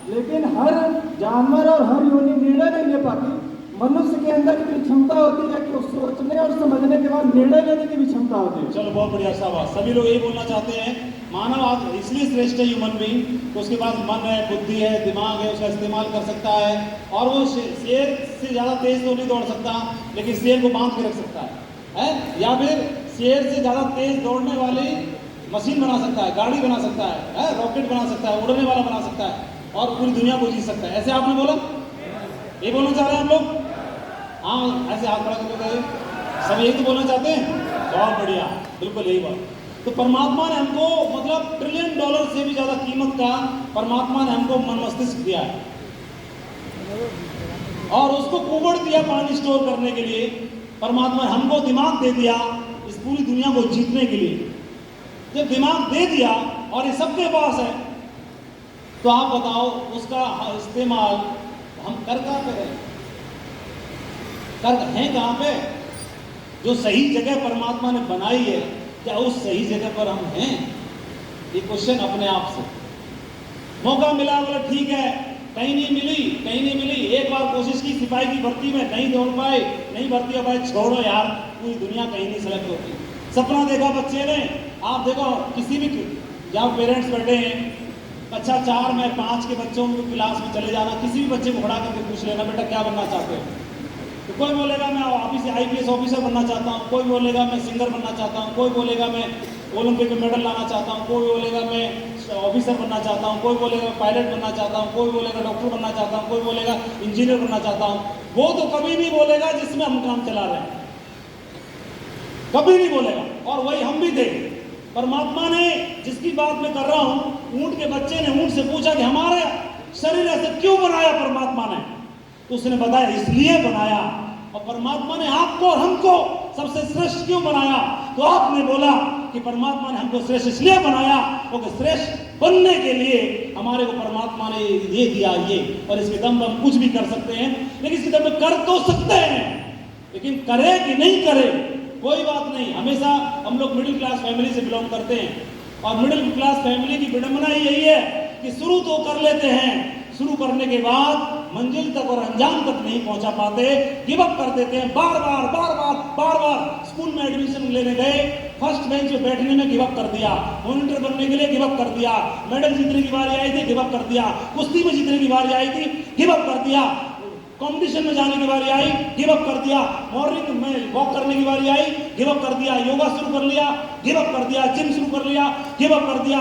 लेकिन हर जानवर और हर योनि निर्णय नहीं ले पाती। मनुष्य के अंदर इतनी क्षमता होती है कि वो सोचने और समझने के बाद निर्णय लेने की भी क्षमता होती है। चलो बहुत बढ़िया, शाबाश। सभी लोग यही बोलना चाहते हैं, मानव आज इसलिए श्रेष्ठ है ह्यूमन बीइंग, तो उसके पास मन है, बुद्धि है, दिमाग है, उसका इस्तेमाल कर सकता है। और वो शेर से ज़्यादा तेज तो नहीं दौड़ सकता, लेकिन शेर को बांध के रख सकता है? या फिर शेर से ज़्यादा तेज दौड़ने वाली मशीन बना सकता है, गाड़ी बना सकता है, रॉकेट बना सकता है, उड़ने वाला बना सकता है, और पूरी दुनिया को जीत सकता है। ऐसे आपने बोला? ये बोलना चाह रहे हैं हम लोग? हाँ, ऐसे हाथ खड़ा करके कहिए, सब यही तो बोलना चाहते हैं। बहुत बढ़िया, बिल्कुल यही बात। तो परमात्मा ने हमको मतलब $1 ट्रिलियन से भी ज्यादा कीमत का परमात्मा ने हमको मन मस्तिष्क दिया है, और उसको कुबड़ दिया पानी स्टोर करने के लिए। परमात्मा ने हमको दिमाग दे दिया इस पूरी दुनिया को जीतने के लिए। जब दिमाग दे दिया और ये सबके पास है, तो आप बताओ उसका इस्तेमाल हम कर कहाँ पे रहे? कर हैं कहाँ पे? जो सही जगह परमात्मा ने बनाई है, क्या उस सही जगह पर हम हैं? ये क्वेश्चन अपने आप से। मौका मिला, बोला ठीक है, कहीं नहीं मिली। एक बार कोशिश की सिपाही की भर्ती में, नहीं दौड़ पाए, नहीं भर्ती हो पाए, छोड़ो यार, पूरी दुनिया कहीं नहीं सेलेक्ट होती। सपना देखा बच्चे ने, आप देखो किसी भी जहाँ पेरेंट्स बैठे हैं, कक्षा 4 में 5 के बच्चों को क्लास में चले जाना, किसी भी बच्चे को खड़ा करके पूछ लेना, बेटा क्या बनना चाहते हो? तो कोई बोलेगा मैं IPS ऑफिसर बनना चाहता हूँ, कोई बोलेगा मैं सिंगर बनना चाहता हूँ, कोई बोलेगा मैं ओलंपिक में मेडल लाना चाहता हूँ, कोई बोलेगा मैं ऑफिसर बनना चाहता हूँ, कोई बोलेगा पायलट बनना चाहता हूँ, कोई बोलेगा डॉक्टर बनना चाहता हूँ, कोई बोलेगा इंजीनियर बनना चाहता हूँ। वो तो कभी नहीं बोलेगा जिसमें हम काम चला रहे हैं, कभी नहीं बोलेगा। और वही हम भी थे। परमात्मा ने जिसकी बात मैं कर रहा हूँ, ऊंट के बच्चे ने ऊंट से पूछा कि हमारे शरीर ऐसे क्यों बनाया परमात्मा ने? तो उसने बताया इसलिए बनाया। और परमात्मा ने आपको और हमको सबसे श्रेष्ठ क्यों बनाया? तो आपने बोला कि परमात्मा ने हमको श्रेष्ठ इसलिए बनाया क्योंकि श्रेष्ठ बनने के लिए हमारे को परमात्मा ने ये दिया ये, और इसके दम पर हम कुछ भी कर सकते हैं। लेकिन इसके दम पर कर तो सकते हैं, लेकिन करे कि नहीं करे, कोई बात नहीं, हमेशा हम लोग मिडिल क्लास फैमिली से बिलोंग करते हैं और मिडिल क्लास फैमिली की विडंबना ही यही है कि शुरू तो कर लेते हैं, शुरू करने के बाद मंजिल तक और अंजाम तक नहीं पहुंचा पाते, गिव अप कर देते हैं। बार बार स्कूल में एडमिशन लेने गए, फर्स्ट बेंच पे बैठने में गिव अप कर दिया, मॉनिटर बनने के लिए गिव अप कर दिया, मेडल जीतने की बारी आई थी गिव अप कर दिया, कुश्ती में जीतने की बारी आई थी गिव अप कर दिया, कंपटीशन में जाने की बारी आई गिव अप कर दिया, मॉर्निंग में वॉक करने की बारी आई गिव अप कर दिया, योगा शुरू कर लिया गिव अप कर दिया, जिम शुरू कर लिया गिव अप कर दिया,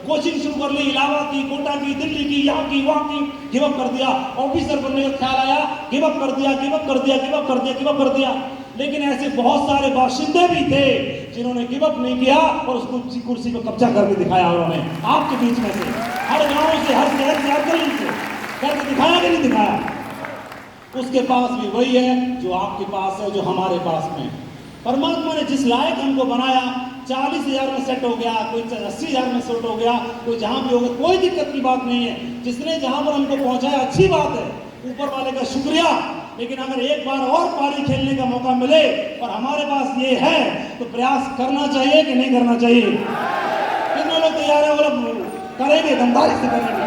कोचिंग शुरू कर ली, इलाहाबाद की, कोटा की, दिल्ली की, यहाँ की, वहाँ की, गिव अप कर दिया, ऑफिसर बनने का ख्याल आया गिव अप कर दिया, गिव अप कर दिया, गिव अप कर दिया, गिव अप कर दिया। लेकिन ऐसे बहुत सारे बाशिंदे भी थे जिन्होंने गिव अप नहीं किया और उसको कुर्सी पर कब्जा करके दिखाया उन्होंने आपके बीच में से, हर गांव से, हर शहर से, हर गली से करके दिखाया कि नहीं दिखाया। उसके पास भी वही है जो आपके पास है, जो हमारे पास में। परमात्मा ने जिस लायक हमको बनाया, 40,000 में सेट हो गया, कोई 80,000 में सेट हो गया, कोई जहां भी हो गया, कोई दिक्कत की बात नहीं है। जिसने जहां पर हमको पहुंचाया अच्छी बात है, ऊपर वाले का शुक्रिया। लेकिन अगर एक बार और पारी खेलने का मौका मिले और हमारे पास ये है तो प्रयास करना चाहिए कि नहीं करना चाहिए? कितने लोग तैयार है? वो लोग करेंगे, दमदारी से करेंगे।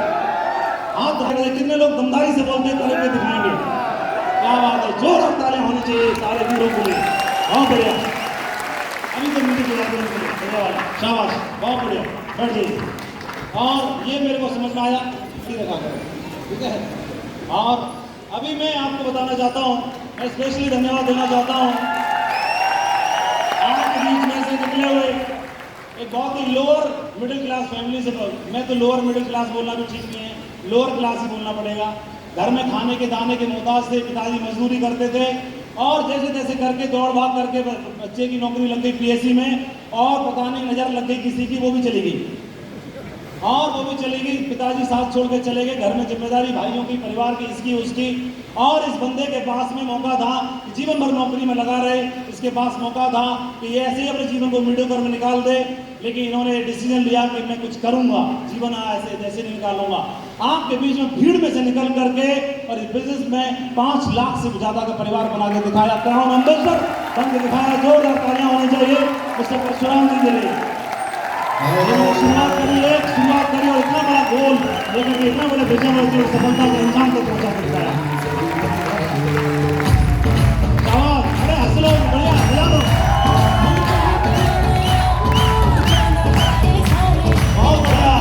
हाथ उठाए, कितने लोग दमदारी से बोलते करेंगे, दिखाएंगे? क्या बात है, जोरदार तालियां होनी चाहिए सारे वीरों के लिए। बहुत बढ़िया, अभी तो मुझे धन्यवाद, शाबाश, बहुत बढ़िया, बैठ जाइए। और ये मेरे को समझ में आया, रखा करो, ठीक है। और अभी मैं आपको बताना चाहता हूँ, मैं स्पेशली धन्यवाद देना चाहता हूँ आपके बीच में से निकले हुए एक बहुत ही लोअर मिडिल क्लास फैमिली से। मैं तो लोअर मिडिल क्लास बोलना भी ठीक नहीं है, लोअर क्लास ही बोलना पड़ेगा। घर में खाने के दाने के मोहताज थे, पिताजी मजदूरी करते थे और जैसे तैसे करके दौड़ भाग करके बच्चे की नौकरी लग गई पीएससी में, और पता नहीं नजर लग गई किसी की, वो भी चली गई, और वो भी चली गई। पिताजी साथ छोड़ के चले गए, घर में जिम्मेदारी भाइयों की, परिवार की, इसकी उसकी। और इस बंदे के पास में मौका था कि जीवन भर नौकरी में लगा रहे, इसके पास मौका था कि ये ऐसे ही अपने जीवन को मीडियोकर में निकाल दे। लेकिन इन्होंने डिसीजन लिया कि मैं कुछ करूंगा, जीवन ऐसे जैसे नहीं निकालूंगा। आपके बीच में भीड़ में से निकल करके और इस बिजनेस में 5 लाख से ज्यादा का परिवार बना के दिखाया, क्राउन एम्बेसडर बन के दिखाया। जोरदार तालियां होनी चाहिए उससे परशुराम जी के लिए। शुरुआत करी और इतना बड़ा गोल लेकर इतना बड़े विजन और सफलता के अंजाम तक पहुंचा कर दिखाया। अरे हंस लो, बढ़िया हिला लो, बहुत बढ़िया।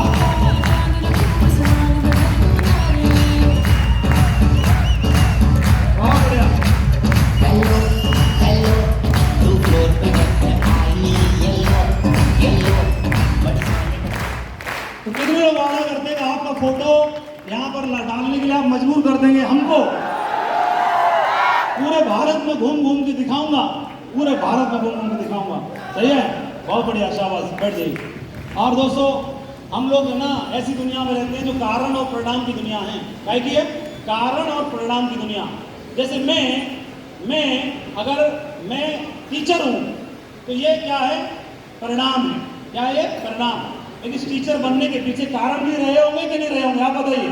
बहुत बढ़िया। तो कितने लोग वादा करते हैं कि आपका फोटो यहाँ पर डालने के लिए आप मजबूर कर देंगे हमको? पूरे भारत में घूम घूम के दिखाऊंगा, पूरे भारत में घूम घूम के दिखाऊंगा। सही है, बहुत बढ़िया, शाबाश, बैठ जाइए। और दोस्तों, हम लोग ना ऐसी दुनिया में रहते हैं जो कारण और परिणाम की दुनिया है। क्या की है? कारण और परिणाम की दुनिया। जैसे मैं अगर मैं टीचर हूँ तो ये क्या है? परिणाम है। क्या है? परिणाम। लेकिन इस टीचर बनने के पीछे कारण भी रहे होंगे कि नहीं रहे होंगे? आप बताइए।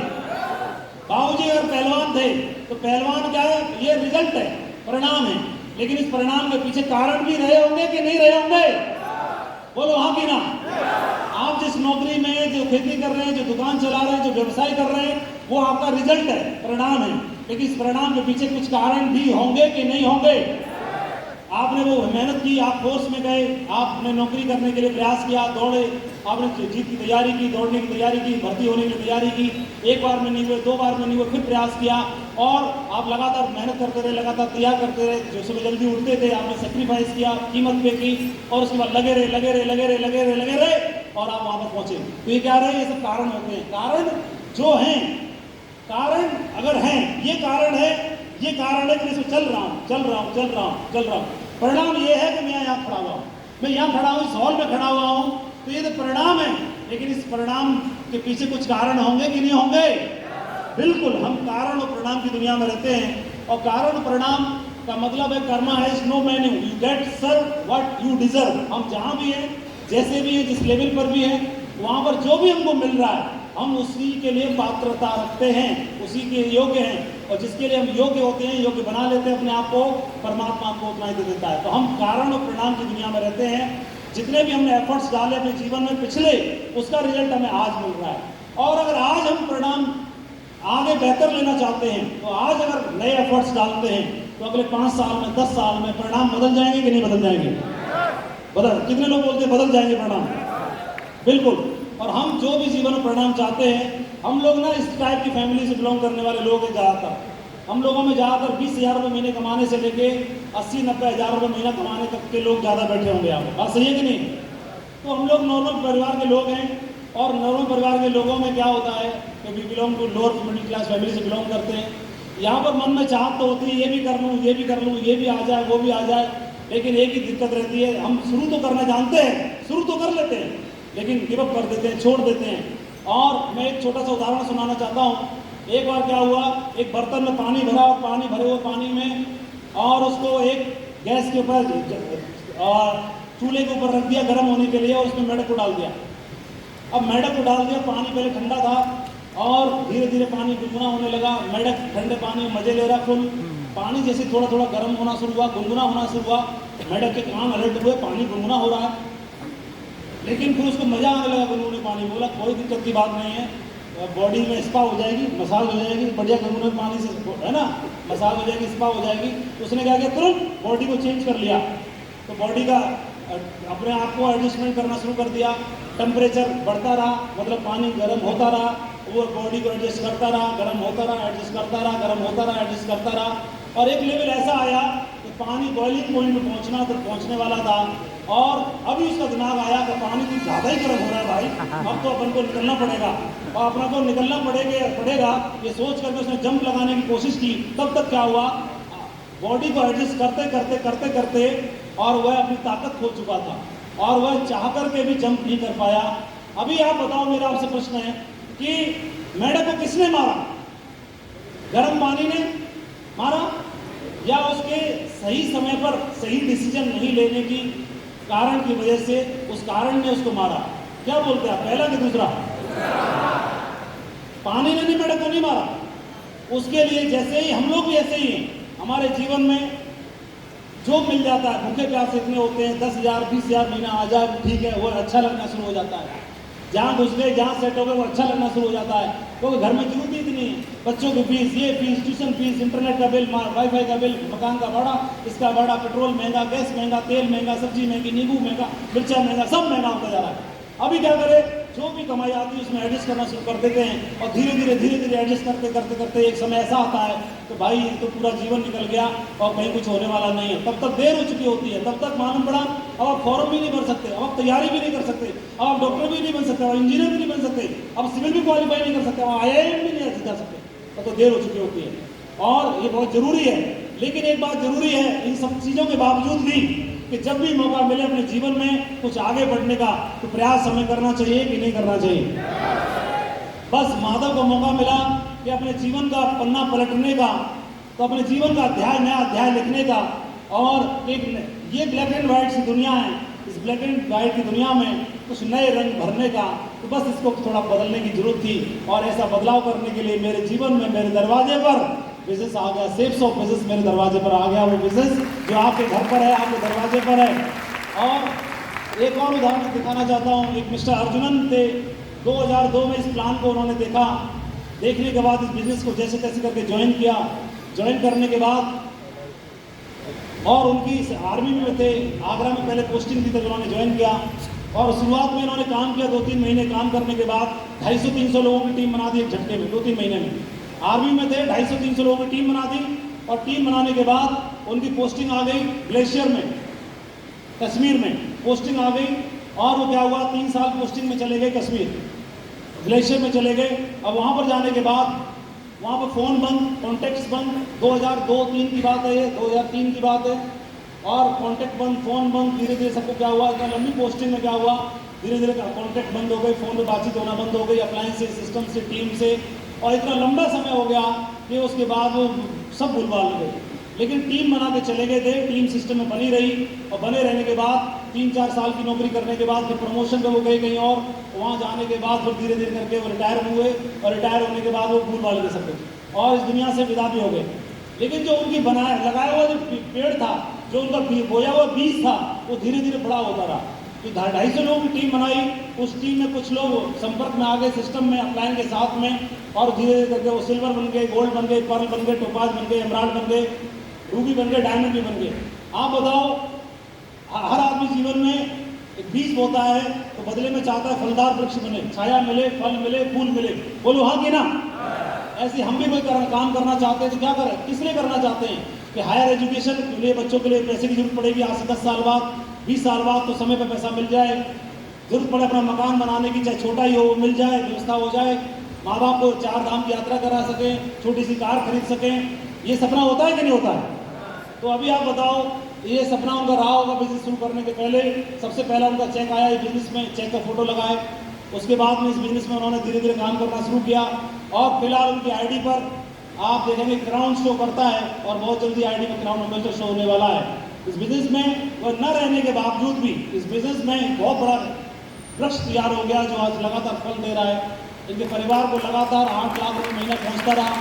बाबूजी अगर पहलवान थे तो पहलवान क्या है? ये रिजल्ट है, परिणाम है। लेकिन इस परिणाम के पीछे कारण भी रहे होंगे कि नहीं रहे होंगे? बोलो हाँ कि ना। आप जिस नौकरी में, जो खेती कर रहे हैं, जो दुकान चला रहे हैं, जो व्यवसाय कर रहे हैं, वो आपका रिजल्ट है, परिणाम है। लेकिन इस परिणाम के पीछे कुछ कारण भी होंगे कि नहीं होंगे? आपने वो मेहनत की, आप फोर्स में गए, आपने नौकरी करने के लिए प्रयास किया, दौड़े, आपने जीत की तैयारी की, दौड़ने की तैयारी की, भर्ती होने की तैयारी की। एक बार में नहीं हुए, 2 बार में नहीं हुए, फिर प्रयास किया और आप लगातार मेहनत करते रहे, लगातार तैयार करते रहे। जो सुबह जल्दी उठते थे, आपने सेक्रीफाइस किया, कीमत पे की, और उसके बाद लगे रहे और आप वहां पर पहुंचे। तो ये क्या रहे? ये सब कारण होते हैं। कारण जो हैं, कारण अगर हैं, ये कारण है कि इसमें चल रहा हूँ। परिणाम ये है कि मैं यहाँ खड़ा हुआ हूँ, मैं यहाँ खड़ा हूँ, इस हॉल में खड़ा हुआ हूँ, तो ये तो परिणाम है। लेकिन इस परिणाम के पीछे कुछ कारण होंगे कि नहीं होंगे? बिल्कुल, हम कारण और परिणाम की दुनिया में रहते हैं। और कारण और परिणाम का मतलब है karma has no menu, you get serve what you deserve. हम जहाँ भी हैं, जैसे भी हैं, जिस लेवल पर भी हैं, वहाँ पर जो भी हमको मिल रहा है हम उसी के लिए पात्रता रखते हैं, उसी के योग्य हैं, और जिसके लिए हम योग्य होते हैं, योग्य बना लेते हैं अपने आप को, परमात्मा आपको उतना ही दे देता है। तो हम कारण और परिणाम की दुनिया में रहते हैं। जितने भी हमने एफर्ट्स डाले अपने जीवन में पिछले, उसका रिजल्ट हमें आज मिल रहा है। और अगर आज हम परिणाम आगे बेहतर लेना चाहते हैं, तो आज अगर नए एफर्ट्स डालते हैं, तो अगले 5 साल में, 10 साल में परिणाम बदल जाएंगे कि नहीं बदल जाएंगे? बदल, कितने लोग बोलते हैं बदल जाएंगे परिणाम? बिल्कुल। और हम जो भी जीवन में परिणाम चाहते हैं, हम लोग ना इस टाइप की फैमिली से बिलोंग करने वाले लोग हैं ज़्यादातर। हम लोगों में ज़्यादातर 20,000 रुपये महीने कमाने से लेके 80-90 हज़ार रुपये महीना कमाने तक के लोग ज़्यादा बैठे होंगे यहाँ पर। बात सही है कि नहीं? तो हम लोग नॉर्मल परिवार के लोग हैं, और नॉर्मल परिवार के लोगों में क्या होता है कि we belong to lower middle class family से बिलोंग करते हैं। यहाँ पर मन में चाहत तो होती है ये भी कर लूँ, ये भी कर लूँ, ये भी आ जाए, वो भी आ जाए, लेकिन एक ही दिक्कत रहती है, हम शुरू तो करना जानते हैं, शुरू तो कर लेते हैं, लेकिन गिवअप कर देते हैं, छोड़ देते हैं। और मैं एक छोटा सा उदाहरण सुनाना चाहता हूँ। एक बार क्या हुआ, एक बर्तन में पानी भरा, और पानी भरे हुए पानी में, और उसको एक गैस के ऊपर और चूल्हे के ऊपर रख दिया गर्म होने के लिए, और उसमें मेढक को डाल दिया। अब मेढक को डाल दिया, पानी पहले ठंडा था, और धीरे धीरे पानी गुनगुना होने लगा। मेढक ठंडे पानी में मजे ले रहा फुल। पानी जैसे थोड़ा थोड़ा गर्म होना शुरू हुआ, गुनगुना होना शुरू हुआ, मेढक के कान अलर्ट हुए, पानी गुनगुना हो रहा है। लेकिन फिर उसको मजा आने लगा गुनगुने पानी। बोला कोई दिक्कत की बात नहीं है, बॉडी में स्पा हो जाएगी, मसाज हो जाएगी, बढ़िया गुनगुने पानी से, है ना, मसाज हो जाएगी, स्पा हो जाएगी। तो उसने क्या किया, तुरंत बॉडी को चेंज कर लिया। तो बॉडी का अपने आप को एडजस्टमेंट करना शुरू कर दिया। टेम्परेचर बढ़ता रहा, मतलब पानी गर्म होता रहा, वो बॉडी को एडजस्ट करता रहा, गर्म होता रहा, एडजस्ट करता रहा, गर्म होता रहा, एडजस्ट करता रहा, और एक लेवल ऐसा आया कि पानी बॉइलिंग पॉइंट में पहुंचने वाला था। और अभी उसका दिमाग आया कि पानी कुछ ज़्यादा ही गर्म हो रहा है भाई, अब तो अपन को निकलना पड़ेगा, और अपना को निकलना पड़ेगा ये सोच करके उसने जंप लगाने की कोशिश की। तब तक क्या हुआ, बॉडी को एडजस्ट करते करते और वह अपनी ताकत खो चुका था, और वह चाह करके भी जंप नहीं कर पाया। अभी आप बताओ, मेरा आपसे प्रश्न है कि मेढक को किसने मारा? गर्म पानी ने मारा, या उसके सही समय पर सही डिसीजन नहीं लेने की कारण की वजह से उस कारण ने उसको मारा? क्या बोलते हैं आप, पहला कि दूसरा? पानी ने नहीं मेढक को नहीं मारा। उसके लिए जैसे ही हम लोग भी ऐसे ही हैं, हमारे जीवन में जो मिल जाता है, भूखे प्यासे इतने होते हैं, 10,000 20,000 महीना आ जाए ठीक है, वो अच्छा लगना शुरू हो जाता है। जहाँ घुस गए, जहाँ सेट हो गए, वो अच्छा लगना शुरू हो जाता है, क्योंकि घर में जरूरत ही इतनी है। बच्चों की फीस, ये फीस, ट्यूशन फीस, इंटरनेट का बिल, वाईफाई का बिल, मकान का भाड़ा, इसका भाड़ा, पेट्रोल महंगा, गैस महंगा, तेल महंगा, सब्जी महंगी, नींबू महंगा, मिर्चा महंगा, सब महंगा होता जा रहा है। अभी क्या करें, जो भी कमाई आती है उसमें एडजस्ट करना शुरू कर देते हैं, और धीरे धीरे एडजस्ट करते एक समय ऐसा आता है तो भाई तो पूरा जीवन निकल गया और कहीं कुछ होने वाला नहीं है। तब तक देर हो चुकी होती है, तब तक मालूम पड़ा अब आप फॉर्म भी नहीं भर सकते, अब आप तैयारी भी नहीं कर सकते, अब आप डॉक्टर भी नहीं बन सकते, अब इंजीनियर भी नहीं बन सकते, अब सिविल भी क्वालिफाई नहीं कर सकते, अब IIM भी नहीं जा सकते, तब तो देर हो चुकी होती है। और ये बहुत जरूरी है। लेकिन एक बात जरूरी है इन सब चीज़ों के बावजूद भी, कि जब भी मौका मिले अपने जीवन में कुछ आगे बढ़ने का, तो प्रयास हमें करना चाहिए कि नहीं करना चाहिए? बस माधव को मौका मिला कि अपने जीवन का पन्ना पलटने का, तो अपने जीवन का नया अध्याय लिखने का, और एक ये ब्लैक एंड वाइट सी दुनिया है, इस ब्लैक एंड वाइट की दुनिया में कुछ नए रंग भरने का, तो बस इसको थोड़ा बदलने की जरूरत थी। और ऐसा बदलाव करने के लिए मेरे जीवन में मेरे दरवाजे पर बिजनेस आ गया, सेप्स ऑफ बिजनेस मेरे दरवाजे पर आ गया। वो बिजनेस जो आपके घर पर है, आपके दरवाजे पर है। और एक और उदाहरण दिखाना चाहता हूँ। एक मिस्टर अर्जुनन थे, 2002 में इस प्लान को उन्होंने देखा। देखने के बाद इस बिजनेस को जैसे तैसे करके ज्वाइन किया। ज्वाइन करने के बाद और उनकी आर्मी में थे, आगरा में पहले पोस्टिंग थी, तब उन्होंने ज्वाइन किया। और शुरुआत में इन्होंने काम किया, 2-3 महीने काम करने के बाद 250-300 लोगों की टीम बना दी एक झटके में, 2-3 महीने में। आर्मी में थे, 250-300 लोगों की टीम बना दी, और टीम बनाने के बाद उनकी पोस्टिंग आ गई ग्लेशियर में, कश्मीर में पोस्टिंग आ गई। और वो क्या हुआ, 3 साल पोस्टिंग में चले गए कश्मीर, ग्लेशियर में चले गए। अब वहाँ पर जाने के बाद वहाँ पर फ़ोन बंद, कॉन्टेक्ट्स बंद, 2002-3 की बात है, ये 2003 की बात है। और कॉन्टेक्ट बंद, फ़ोन बंद, धीरे धीरे सबको क्या हुआ, इतना लंबी पोस्टिंग में क्या हुआ, धीरे धीरे कॉन्टेक्ट बंद हो गए, फ़ोन पर बातचीत होना बंद हो गई, अप्लायंस से, सिस्टम से, टीम से। और इतना लंबा समय हो गया कि उसके बाद वो सब भूलभाल गए। लेकिन टीम बना के चले गए थे, टीम सिस्टम में बनी रही और बने रहने के बाद 3-4 साल की नौकरी करने के बाद फिर प्रमोशन पे वो गए कहीं और, वहाँ जाने के बाद फिर धीरे धीरे करके वो रिटायर हुए और रिटायर होने के बाद वो भूल भाल के सब कुछ और इस दुनिया से विदा भी हो गए। लेकिन जो उनकी लगाया हुआ जो पेड़ था, जो उनका बोया हुआ बीज था, वो धीरे धीरे बड़ा होता रहा। तो 250 लोगों की टीम बनाई, उस टीम में कुछ लोग संपर्क में आ गए सिस्टम में, अपलाइन के साथ में, और धीरे धीरे करके वो सिल्वर बन गए, गोल्ड बन गए, पर्ल बन गए, टोपाज बन गए, एमराल्ड बन गए, रूबी बन गए, डायमंड भी बन गए। आप बताओ, हर आदमी जीवन में एक बीज बोता है तो बदले में चाहता है फलदार वृक्ष बने, छाया मिले, फल मिले, फूल मिले। बोलो हाँ कि ना? ऐसे हम भी कोई काम करना चाहते हैं तो क्या करें, किस लिए करना चाहते हैं कि हायर एजुकेशन के लिए बच्चों के लिए पैसे की जरूरत पड़ेगी, आज से 10 साल बाद, 20 साल बाद तो समय पर पैसा मिल जाए, जरूरत पड़े अपना मकान बनाने की, चाहे छोटा ही हो वो मिल जाए, व्यवस्था हो जाए, माँ बाप को 4 धाम की यात्रा करा सकें, छोटी सी कार खरीद सकें। ये सपना होता है कि नहीं होता है? तो अभी आप बताओ, ये सपना उनका रहा होगा बिजनेस शुरू करने के पहले। सबसे पहला उनका चेक आया इस बिजनेस में, चेक का फोटो लगाए, उसके बाद में इस बिजनेस में उन्होंने धीरे धीरे काम करना शुरू किया और फिलहाल उनकी आईडी पर आप देखेंगे क्राउन शो करता है और बहुत जल्दी आईडी में क्राउन एम्बेसडर शो होने वाला है। इस बिजनेस में वो न रहने के बावजूद भी इस बिजनेस में बहुत बड़ा वृक्ष तैयार हो गया जो आज लगातार फल दे रहा है। इनके परिवार को लगातार 8 लाख रुपये महीना पहुँचता रहा।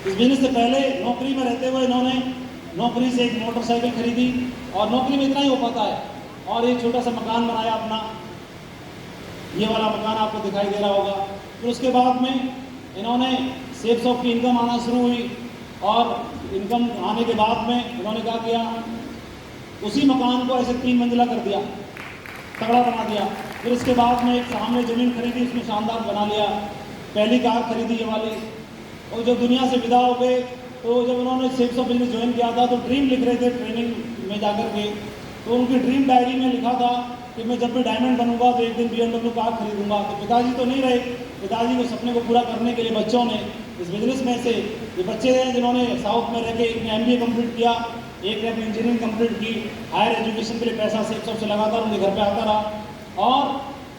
इस बिजनेस से पहले नौकरी में रहते हुए इन्होंने नौकरी से एक मोटरसाइकिल खरीदी और नौकरी में इतना ही हो पाता है, और एक छोटा सा मकान बनाया अपना, ये वाला मकान आपको दिखाई दे रहा होगा। फिर उसके बाद में इन्होंने सेब शॉप की इनकम आना शुरू हुई और इनकम आने के बाद में इन्होंने क्या किया, उसी मकान को ऐसे 3 मंजिला कर दिया, तगड़ा बना दिया। फिर इसके बाद में एक सामने ज़मीन खरीदी, उसमें शानदार बना लिया। पहली कार खरीदी ये वाली, और जब दुनिया से विदा हो गए तो जब उन्होंने सेल्स ऑफ बिजनेस ज्वाइन किया था तो ड्रीम लिख रहे थे ट्रेनिंग में जाकर के, तो उनकी ड्रीम डायरी में लिखा था कि मैं जब भी डायमंड बनूंगा तो एक दिन BMW कार खरीदूंगा। तो पिताजी तो नहीं रहे, पिताजी को सपने को पूरा करने के लिए बच्चों ने इस बिजनेस में से ये बच्चे हैं जिन्होंने साउथ में रह के एक ने MBA कम्प्लीट किया, एक ने अपनी इंजीनियरिंग कम्प्लीट की, हायर एजुकेशन के लिए पैसा सेल्स ऑफ से लगातार उनके घर पर आता रहा और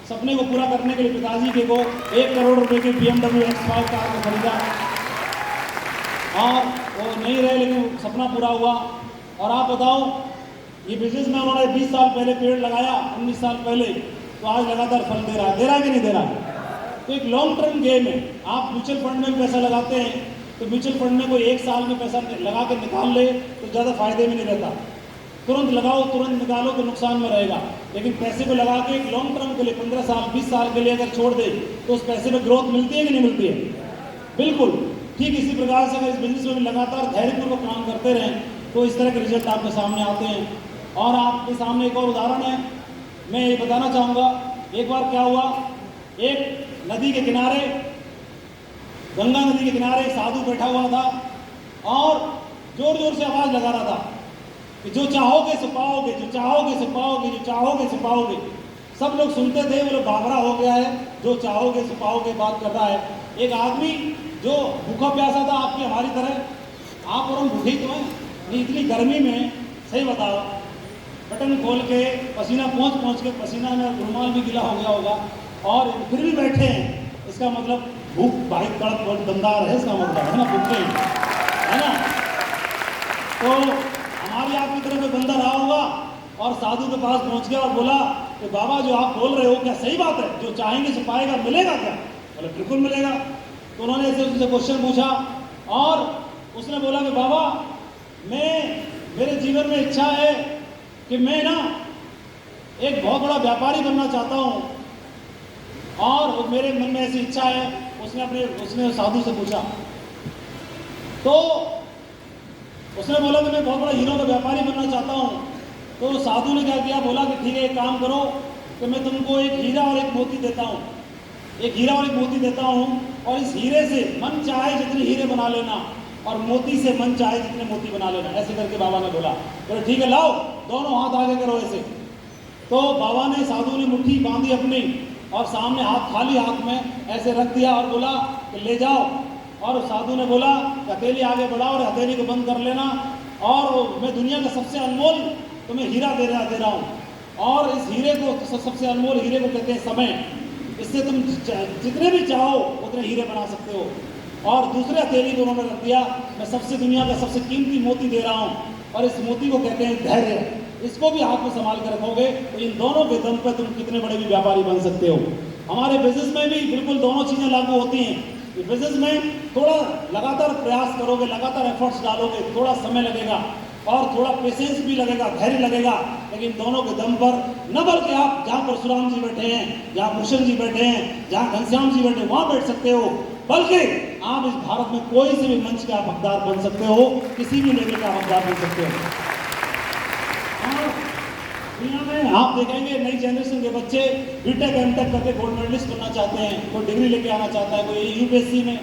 सपने को पूरा करने के लिए पिताजी के को 1 करोड़ रुपए की BMW X5 कार को खरीदा और वो नहीं रहे, लेकिन सपना पूरा हुआ। और आप बताओ, ये बिजनेस में उन्होंने 20 साल पहले पेड़ लगाया, 19 साल पहले, तो आज लगातार फल दे रहा है कि नहीं दे रहा है? तो एक लॉन्ग टर्म गेम है। आप म्यूचुअल फंड में पैसा लगाते हैं तो म्यूचुअल फंड में कोई 1 साल में पैसा लगा के निकाल ले तो ज़्यादा फायदे में नहीं रहता। तुरंत लगाओ, तुरंत निकालो तो नुकसान में रहेगा। लेकिन पैसे को लगा के एक लॉन्ग टर्म के लिए 15 साल 20 साल के लिए अगर छोड़ दे तो उस पैसे में ग्रोथ मिलती है कि नहीं मिलती है? बिल्कुल। ठीक इसी प्रकार से अगर इस बिजनेस में भी लगातार धैर्यपूर्वक काम करते रहें तो इस तरह के रिजल्ट आपके सामने आते हैं। और आपके सामने एक और उदाहरण है, मैं ये बताना चाहूँगा। एक बार क्या हुआ, एक नदी के किनारे, गंगा नदी के किनारे एक साधु बैठा हुआ था और जोर जोर से आवाज़ लगा रहा था कि जो चाहोगे सो पाओगे, जो चाहोगे सो पाओगे, जो चाहोगे सो पाओगे। सब लोग सुनते थे, वो लोग बावरा हो गया है, जो चाहोगे सो पाओगे बात कर रहा है। एक आदमी जो भूखा प्यासा था आपकी हमारी तरह, आप और हम भूखे तो हैं नहीं, इतनी गर्मी में, सही बताओ, बटन खोल के पसीना पहुँच के पसीना में रुमाल भी गीला हो गया होगा और फिर भी बैठे हैं, इसका मतलब भूख भाई तड़प बहुत दमदार है, इसका मतलब है ना, भूखे है ना। तो हमारी आपकी तरह कोई बंदा रहा होगा और साधु के पास पहुंच गया और बोला कि बाबा जो आप बोल रहे हो क्या सही बात है, जो चाहेंगे सो पाएगा, मिलेगा क्या? बोले बिल्कुल मिलेगा। तो उन्होंने ऐसे उससे क्वेश्चन पूछा और उसने बोला कि बाबा मेरे जीवन में इच्छा है कि मैं ना एक बहुत बड़ा व्यापारी बनना चाहता हूँ और मेरे मन में ऐसी इच्छा है। उसने साधु से पूछा तो उसने बोला कि मैं बहुत बड़ा हीरो का व्यापारी बनना चाहता हूँ। तो साधु ने क्या किया, बोला कि ठीक है एक काम करो कि मैं तुमको एक हीरा और एक मोती देता हूँ, एक हीरा और एक मोती देता हूँ और इस हीरे से मन चाहे जितने हीरे बना लेना और मोती से मन चाहे जितने मोती बना लेना। ऐसे करके बाबा ने बोला। बोले ठीक है लाओ, दोनों हाथ आगे करो ऐसे। तो बाबा ने, साधु ने मुट्ठी बांधी अपनी और सामने हाथ, खाली हाथ में ऐसे रख दिया और बोला कि ले जाओ। और साधु ने बोला कि हथेली आगे बढ़ाओ और हथेली को बंद कर लेना और मैं दुनिया का सबसे अनमोल तुम्हें हीरा दे रहा हूँ और इस हीरे को, सबसे अनमोल हीरे को कहते हैं समय। इससे तुम जितने भी चाहो उतने हीरे बना सकते हो। और दूसरे हथेली को उन्होंने रख दिया, मैं सबसे दुनिया का सबसे कीमती मोती दे रहा हूँ, और इस मोती को कहते हैं धैर्य। इसको भी हाथ में संभाल कर रखोगे तो इन दोनों के दम पर तुम कितने बड़े भी व्यापारी बन सकते हो। हमारे बिजनेस में भी बिल्कुल दोनों चीज़ें लागू होती हैं। बिजनेस में थोड़ा लगातार प्रयास करोगे, लगातार एफर्ट्स डालोगे, थोड़ा समय लगेगा और थोड़ा पेशेंस भी लगेगा, धैर्य लगेगा, लेकिन दोनों के दम पर न बल्कि आप जहाँ परशुराम जी बैठे हैं, जहाँ भूषण जी बैठे हैं, जहाँ घनश्याम जी बैठे हैं, वहाँ बैठ सकते हो, बल्कि आप इस भारत में कोई से भी मंच का हकदार बन सकते हो, किसी भी लेवल का हकदार बन सकते हो। और दुनिया में आप देखेंगे नई जनरेशन के बच्चे बीटेक एमटेक करके गोल्ड मेडलिस्ट बनना चाहते हैं, कोई डिग्री लेके आना चाहता है, कोई यूपीएससी में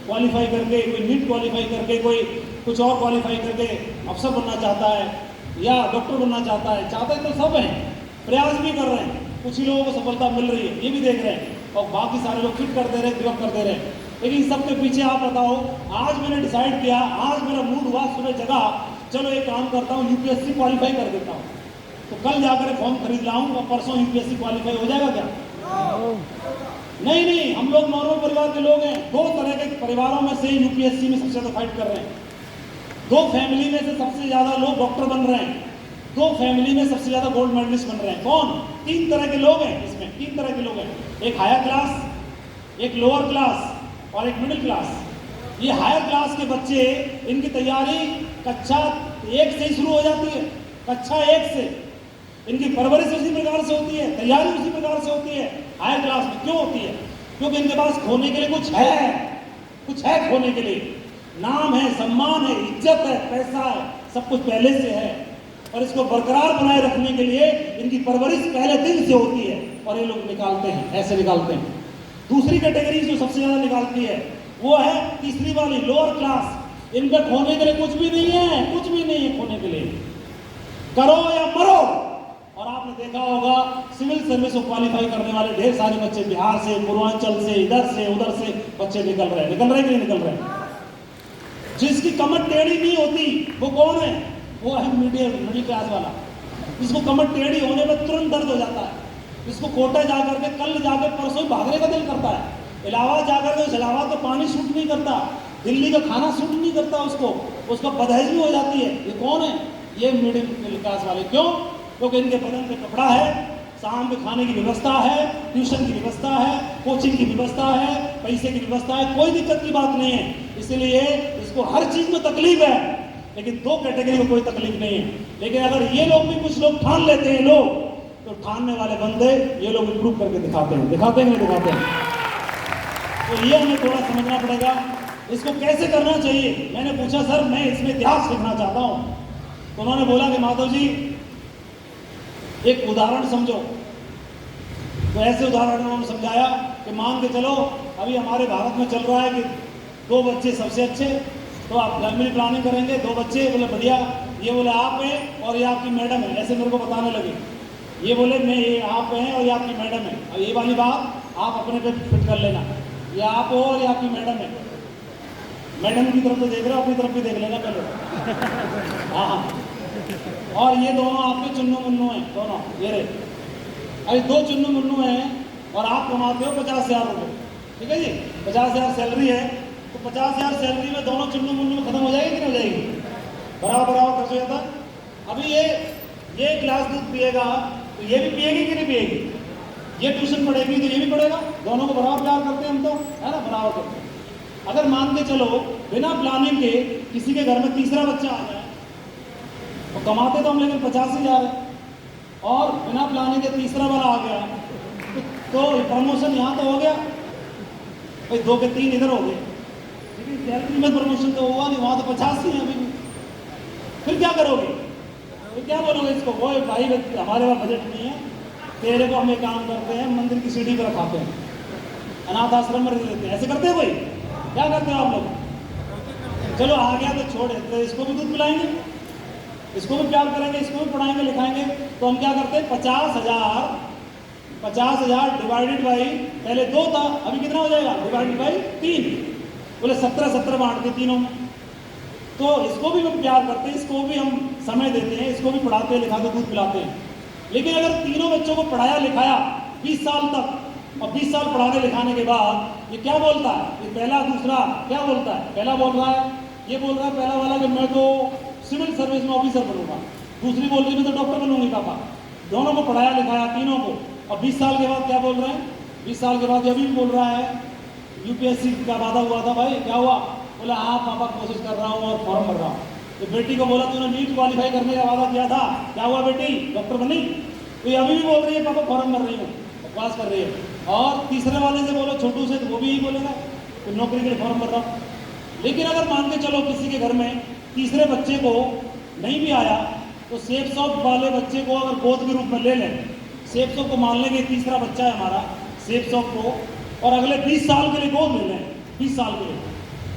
क्वालिफाई करके, कोई नीट क्वालिफाई करके, कोई कुछ और क्वालिफाई करके अफसर बनना चाहता है या डॉक्टर बनना चाहता है। चाहते तो सब हैं, प्रयास भी कर रहे हैं, कुछ ही लोगों को सफलता मिल रही है, ये भी देख रहे हैं, और बाकी सारे लोग फिट करते रहे, गिव अप करते रहे। लेकिन सबके पीछे आप बताओ, आज मैंने डिसाइड किया, आज मेरा मूड हुआ, सुबह जगा, चलो एक काम करता हूँ, यूपीएससी क्वालिफाई कर देता हूँ, तो कल जाकर फॉर्म खरीद लाऊं और परसों यूपीएससी क्वालिफाई हो जाएगा क्या? नहीं, हम लोग नॉर्मल परिवार के लोग हैं। दो तरह के परिवारों में से यूपीएससी में सबसे ज्यादा फाइट कर रहे हैं। दो फैमिली में से सबसे ज्यादा लोग डॉक्टर बन रहे हैं, दो फैमिली में सबसे ज्यादा गोल्ड मेडलिस्ट बन रहे हैं। कौन? तीन तरह के लोग हैं इसमें, तीन तरह के लोग हैं, एक हायर क्लास, एक लोअर क्लास और एक मिडिल क्लास। ये हायर क्लास के बच्चे, इनकी तैयारी कक्षा 1 से ही शुरू हो जाती है, कक्षा 1 से इनकी परवरिश उसी प्रकार से होती है, तैयारी उसी प्रकार से होती है। हायर क्लास में क्यों होती है? क्योंकि इनके पास खोने के लिए कुछ है खोने के लिए, नाम है, सम्मान है, इज्जत है, पैसा है, सब कुछ पहले से है, और इसको बरकरार बनाए रखने के लिए इनकी परवरिश पहले दिन से होती है, और ये लोग निकालते हैं, ऐसे निकालते हैं। दूसरी कैटेगरी जो सबसे ज्यादा निकालती है वो है तीसरी वाली, लोअर क्लास। इन पर खोने के लिए कुछ भी नहीं है, कुछ भी नहीं है खोने के लिए, करो या मरो। और आपने देखा होगा सिविल सर्विस को क्वालिफाई करने वाले ढेर सारे बच्चे बिहार से, पूर्वांचल से, इधर से उधर से बच्चे निकल रहे कि नहीं निकल रहे? जिसकी कमर टेढ़ी नहीं होती वो कौन है? वो है मिडिल क्लास वाला, जिसको कमर टेढ़ी होने पर तुरंत दर्द हो जाता है, जिसको कोटा जाकर के कल जाकर परसों भागने का दिल करता है, इलाहाबाद जाकर के इलाहाबाद तो पानी सूट नहीं करता, दिल्ली का खाना सूट नहीं करता उसको बदहजमी हो जाती है। ये कौन है? ये मिडिल क्लास वाले। क्यों? क्योंकि इनके बदन पे कपड़ा है, शाम के खाने की व्यवस्था है, ट्यूशन की व्यवस्था है, कोचिंग की व्यवस्था है, पैसे की व्यवस्था है, कोई दिक्कत की बात नहीं है। इसलिए इसको हर चीज में तकलीफ है, लेकिन दो कैटेगरी में कोई तकलीफ नहीं है। लेकिन अगर ये लोग भी कुछ लोग ठान लेते हैं लोग, तो ठानने वाले बंदे ये लोग इंप्रूव करके दिखाते हैं। तो ये हमें थोड़ा समझना पड़ेगा, इसको कैसे करना चाहिए। मैंने पूछा सर मैं इसमें इतिहास लिखना चाहता हूँ, तो उन्होंने बोला कि माधव जी एक उदाहरण समझो। तो ऐसे उदाहरण उन्होंने समझाया कि मान के चलो अभी हमारे भारत में चल रहा है कि 2 बच्चे सबसे अच्छे, तो आप फैमिली प्लानिंग करेंगे, 2 बच्चे, बोले बढ़िया, ये बोले आप हैं और ये आपकी मैडम है, ऐसे मेरे को बताने लगे। ये बोले मैं ये आप हैं और ये आपकी मैडम है, और ये वाली बात आप अपने पे फिट कर लेना, ये आप हो और ये आपकी मैडम है। मैडम की तरफ तो देख रहे हो, अपनी तरफ भी देख लेना पहले। हाँ, और ये दोनों आपके चुन्नू मुन्नू हैं, दोनों ये रहे। अरे 2 चुन्नू मुन्नू हैं और आप कमाते हो 50,000 रुपये, ठीक है जी, 50,000 सैलरी है, तो 50,000 सैलरी में दोनों चुन्नू मुन्नू में खत्म हो जाएगी कि नहीं हो जाएगी? बराबर खर्च हो जाता। अभी ये गिलास दूध पिएगा तो ये भी पिएगी कि नहीं पिएगी? ये ट्यूशन पढ़ेगी तो ये भी पढ़ेगा, दोनों को बराबर प्यार करते हैं हम, तो है ना, बराबर करते हैं। अगर मान के चलो बिना प्लानिंग के किसी के घर में तीसरा बच्चा आ जाए, तो कमाते तो हम लेकिन 50,000 है, और बिना प्लानिंग के तीसरा वाला आ गया तो प्रमोशन यहाँ तो हो गया भाई, 2 के 3 इधर हो गए, लेकिन सैलरी में प्रमोशन तो हुआ नहीं, वहाँ तो 50 ही है अभी भी। फिर क्या करोगे? फिर क्या बोलोगे इसको? वो भाई हमारे पास बजट नहीं है, तेरे को हम एक काम करते हैं, मंदिर की सीढ़ी पर रखाते हैं, अनाथ आश्रम में रख देते हैं। ऐसे करते हैं कोई? क्या करते हो आप लोग? चलो आ गया तो छोड़, तो इसको भी दूध पिलाएंगे, इसको भी प्यार करेंगे, इसको भी पढ़ाएंगे लिखाएंगे। तो हम क्या करते हैं, 50,000 डिवाइडेड बाई, पहले 2 था, अभी कितना हो जाएगा? डिवाइडेड बाई 3, बोले 17 बांट के तीनों में। तो इसको भी हम प्यार करते हैं, इसको भी हम समय देते हैं, इसको भी पढ़ाते लिखाते दूध पिलाते हैं। लेकिन अगर तीनों बच्चों को पढ़ाया लिखाया 20 साल तक, और 20 साल पढ़ाने लिखाने के बाद ये क्या बोलता है, ये पहला दूसरा क्या बोलता है, पहला बोल रहा है, ये बोल रहा है पहला वाला कि मैं तो सिविल सर्विस में ऑफिसर बनूंगा, दूसरी बोल रही मैं तो डॉक्टर बनूंगी पापा। दोनों को पढ़ाया लिखाया तीनों को, और 20 साल के बाद क्या बोल रहे हैं, 20 साल के बाद ये भी बोल रहा है यूपीएससी का वादा हुआ था भाई, क्या हुआ, बोला हाँ पापा कोशिश कर रहा हूँ और फॉर्म भर रहा हूँ। तो बेटी को बोला तूने नीट क्वालिफाई करने का वादा किया था, क्या हुआ बेटी, डॉक्टर बनी। तो ये अभी भी बोल रही है पापा फॉर्म भर रही हूँ, बकवास कर रही है। और तीसरे वाले से बोलो छोटू से, तो वो भी यही बोलेगा तो नौकरी के लिए फॉर्म भर रहा हूँ। लेकिन अगर मान के चलो किसी के घर में तीसरे बच्चे को नहीं भी आया तो सेफ सॉफ्ट वाले बच्चे को अगर गोद के रूप में ले लें, सेफ सॉफ्ट को मान लेंगे तीसरा बच्चा है हमारा सेफ सॉफ्ट को, और अगले 20 साल के लिए गोद ले लें, 20 साल के लिए,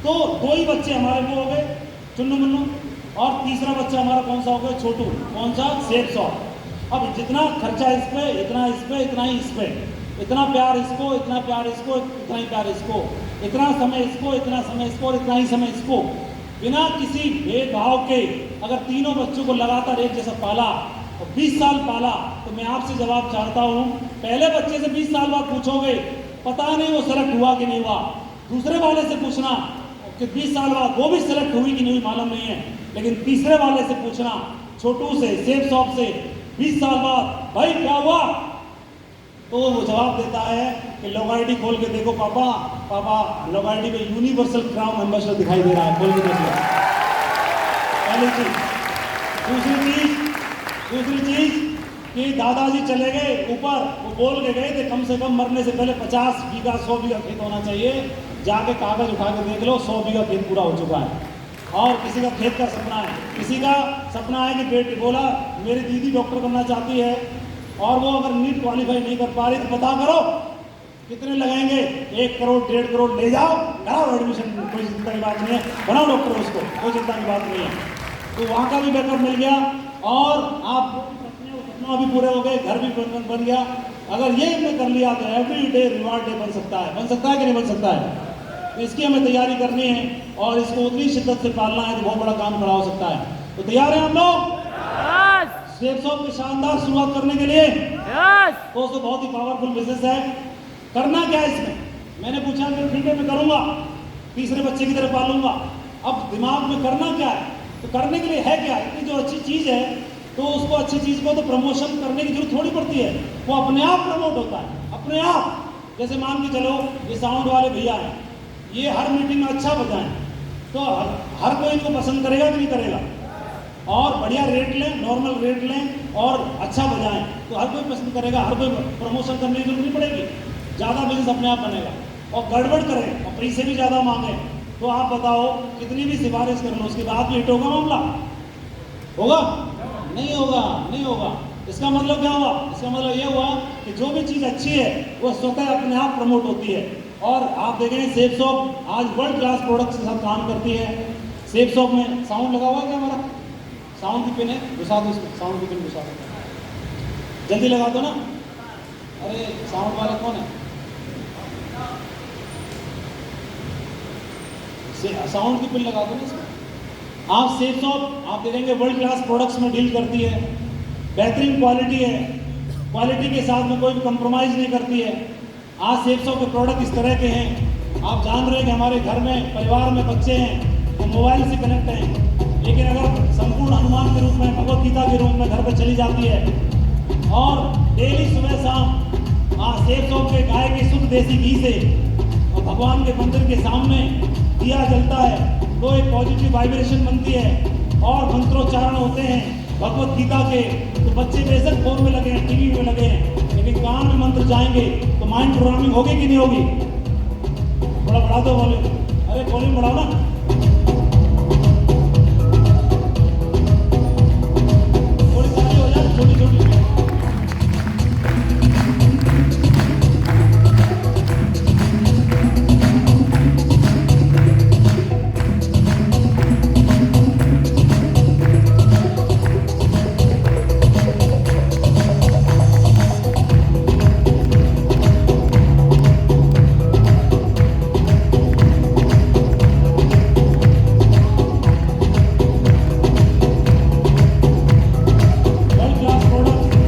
तो 2 ही बच्चे हमारे को हो गए चुन्नू मुन्नू, और तीसरा बच्चा हमारा कौन सा हो गया, छोटू, कौन सा, सेफ सॉफ्ट। अब जितना खर्चा इस पे, इतना इस पे, इतना ही इस पे, इतना प्यार इसको, इतना प्यार इसको, इतना ही प्यार इसको, इतना समय इसको, इतना समय इसको, और इतना ही समय इसको, बिना किसी भेदभाव के अगर तीनों बच्चों को लगातार एक जैसा पाला और 20 साल पाला, तो मैं आपसे जवाब चाहता हूँ, पहले बच्चे से 20 साल बाद पूछोगे पता नहीं वो सेलेक्ट हुआ कि नहीं हुआ, दूसरे वाले से पूछना कि 20 साल बाद वो भी सेलेक्ट हुई कि नहीं हुई मालूम नहीं है, लेकिन तीसरे वाले से पूछना, छोटू से, सेफ सॉफ्ट से, 20 साल बाद भाई क्या हुआ, तो वो जवाब देता है कि लोग आईडी खोल के देखो पापा, पापा लोग आईडी में यूनिवर्सल क्राउन एम्बेसडर दिखाई दे रहा है, खोल के देख लो। पहली चीज। दूसरी चीज कि दादाजी चले गए ऊपर, वो बोल के गए थे कम से कम मरने से पहले 50 बीघा 100 बीघा खेत होना चाहिए, जाके कागज उठा के देख लो 100 बीघा खेत पूरा हो चुका है। और किसी का खेत का सपना है, किसी का सपना है कि बेटी बोला मेरी दीदी डॉक्टर बनना चाहती है और वो अगर नीट क्वालिफाई नहीं कर पा रही तो पता करो कितने लगेंगे, 1 करोड़ 1.5 करोड़ ले जाओ, कराओ एडमिशन, कोई चिंता की बात नहीं है, बनाओ डॉक्टर उसको, कोई चिंता की बात नहीं है। तो वहाँ का भी बैकअप मिल गया और आप सपना भी पूरे हो गए, घर भी बन गया। अगर ये हमने कर लिया तो एवरी डे रिवार्ड डे बन सकता है कि नहीं बन सकता है। तो इसकी हमें तैयारी करनी है और इसको उतनी शिद्दत से पालना है तो बहुत बड़ा काम खड़ा हो सकता है। तो तैयार हैं हम लोग सेफ सॉफ्ट की शानदार शुरुआत करने के लिए? दोस्तों बहुत ही पावरफुल बिजनेस है। करना क्या है इसमें, मैंने पूछा कि फ्रीडे में करूंगा, तीसरे बच्चे की तरह पालूंगा। अब दिमाग में करना क्या है, तो करने के लिए है क्या, इतनी जो अच्छी चीज़ है तो उसको अच्छी चीज़ को तो प्रमोशन करने की जरूरत थोड़ी पड़ती है, वो अपने आप प्रमोट होता है अपने आप। जैसे मान के चलो ये साउंड वाले भैया हैं, ये हर मीटिंग में अच्छा बजाएं तो हर कोई इनको पसंद करेगा कि नहीं करेगा, और बढ़िया रेट लें, नॉर्मल रेट लें और अच्छा बजाएं तो हर कोई पसंद करेगा, हर कोई प्रमोशन करने की जरूरत नहीं पड़ेगी, ज़्यादा बिजनेस अपने आप बनेगा। और गड़बड़ करें और पैसे भी ज़्यादा मांगें तो आप बताओ कितनी भी सिफारिश कर लो उसके बाद भी हिट होगा मामला, होगा? नहीं होगा, नहीं होगा। इसका मतलब क्या हुआ, इसका मतलब ये हुआ कि जो भी चीज़ अच्छी है वो स्वतः अपने आप प्रमोट होती है। और आप देखें सेफ सॉफ्ट आज वर्ल्ड क्लास प्रोडक्ट्स के साथ काम करती है। सेफ सॉफ्ट में साउंड लगा हुआ है क्या हमारा, साउंड की पिन है, घुसा दो उसमें, साउंड की पिन घुसा दो, जल्दी लगा दो ना। अरे साउंड वाला कौन है, साउंड की पिन लगा दो ना इसमें। आप सेफ सॉफ्ट आप देखेंगे वर्ल्ड क्लास प्रोडक्ट्स में डील करती है, बेहतरीन क्वालिटी है, क्वालिटी के साथ में कोई भी कंप्रोमाइज़ नहीं करती है। आज सेफ सॉफ्ट के प्रोडक्ट इस तरह के हैं, आप जान रहे हैं कि हमारे घर में परिवार में बच्चे हैं वो मोबाइल से कनेक्ट हैं, लेकिन अगर संपूर्ण हनुमान के रूप में, भगवत गीता के रूप में घर पर चली जाती है और डेली सुबह शाम सेफ सॉफ्ट के गाय के शुद्ध देसी घी से और भगवान के मंदिर के सामने दिया जलता है तो एक पॉजिटिव वाइब्रेशन बनती है और मंत्रोच्चारण होते हैं भगवत गीता के। तो बच्चे बेशक फोन में लगे हैं, टीवी में लगे हैं, लेकिन कान में मंत्र जाएंगे तो माइंड प्रोग्रामिंग होगी कि नहीं होगी? थोड़ा बढ़ा दो वॉल्यूम, अरे वॉल्यूम बढ़ाओ ना। थोड़ी सारी हो जाए, छोटी छोटी। वर्ल्ड क्लास प्रोडक्ट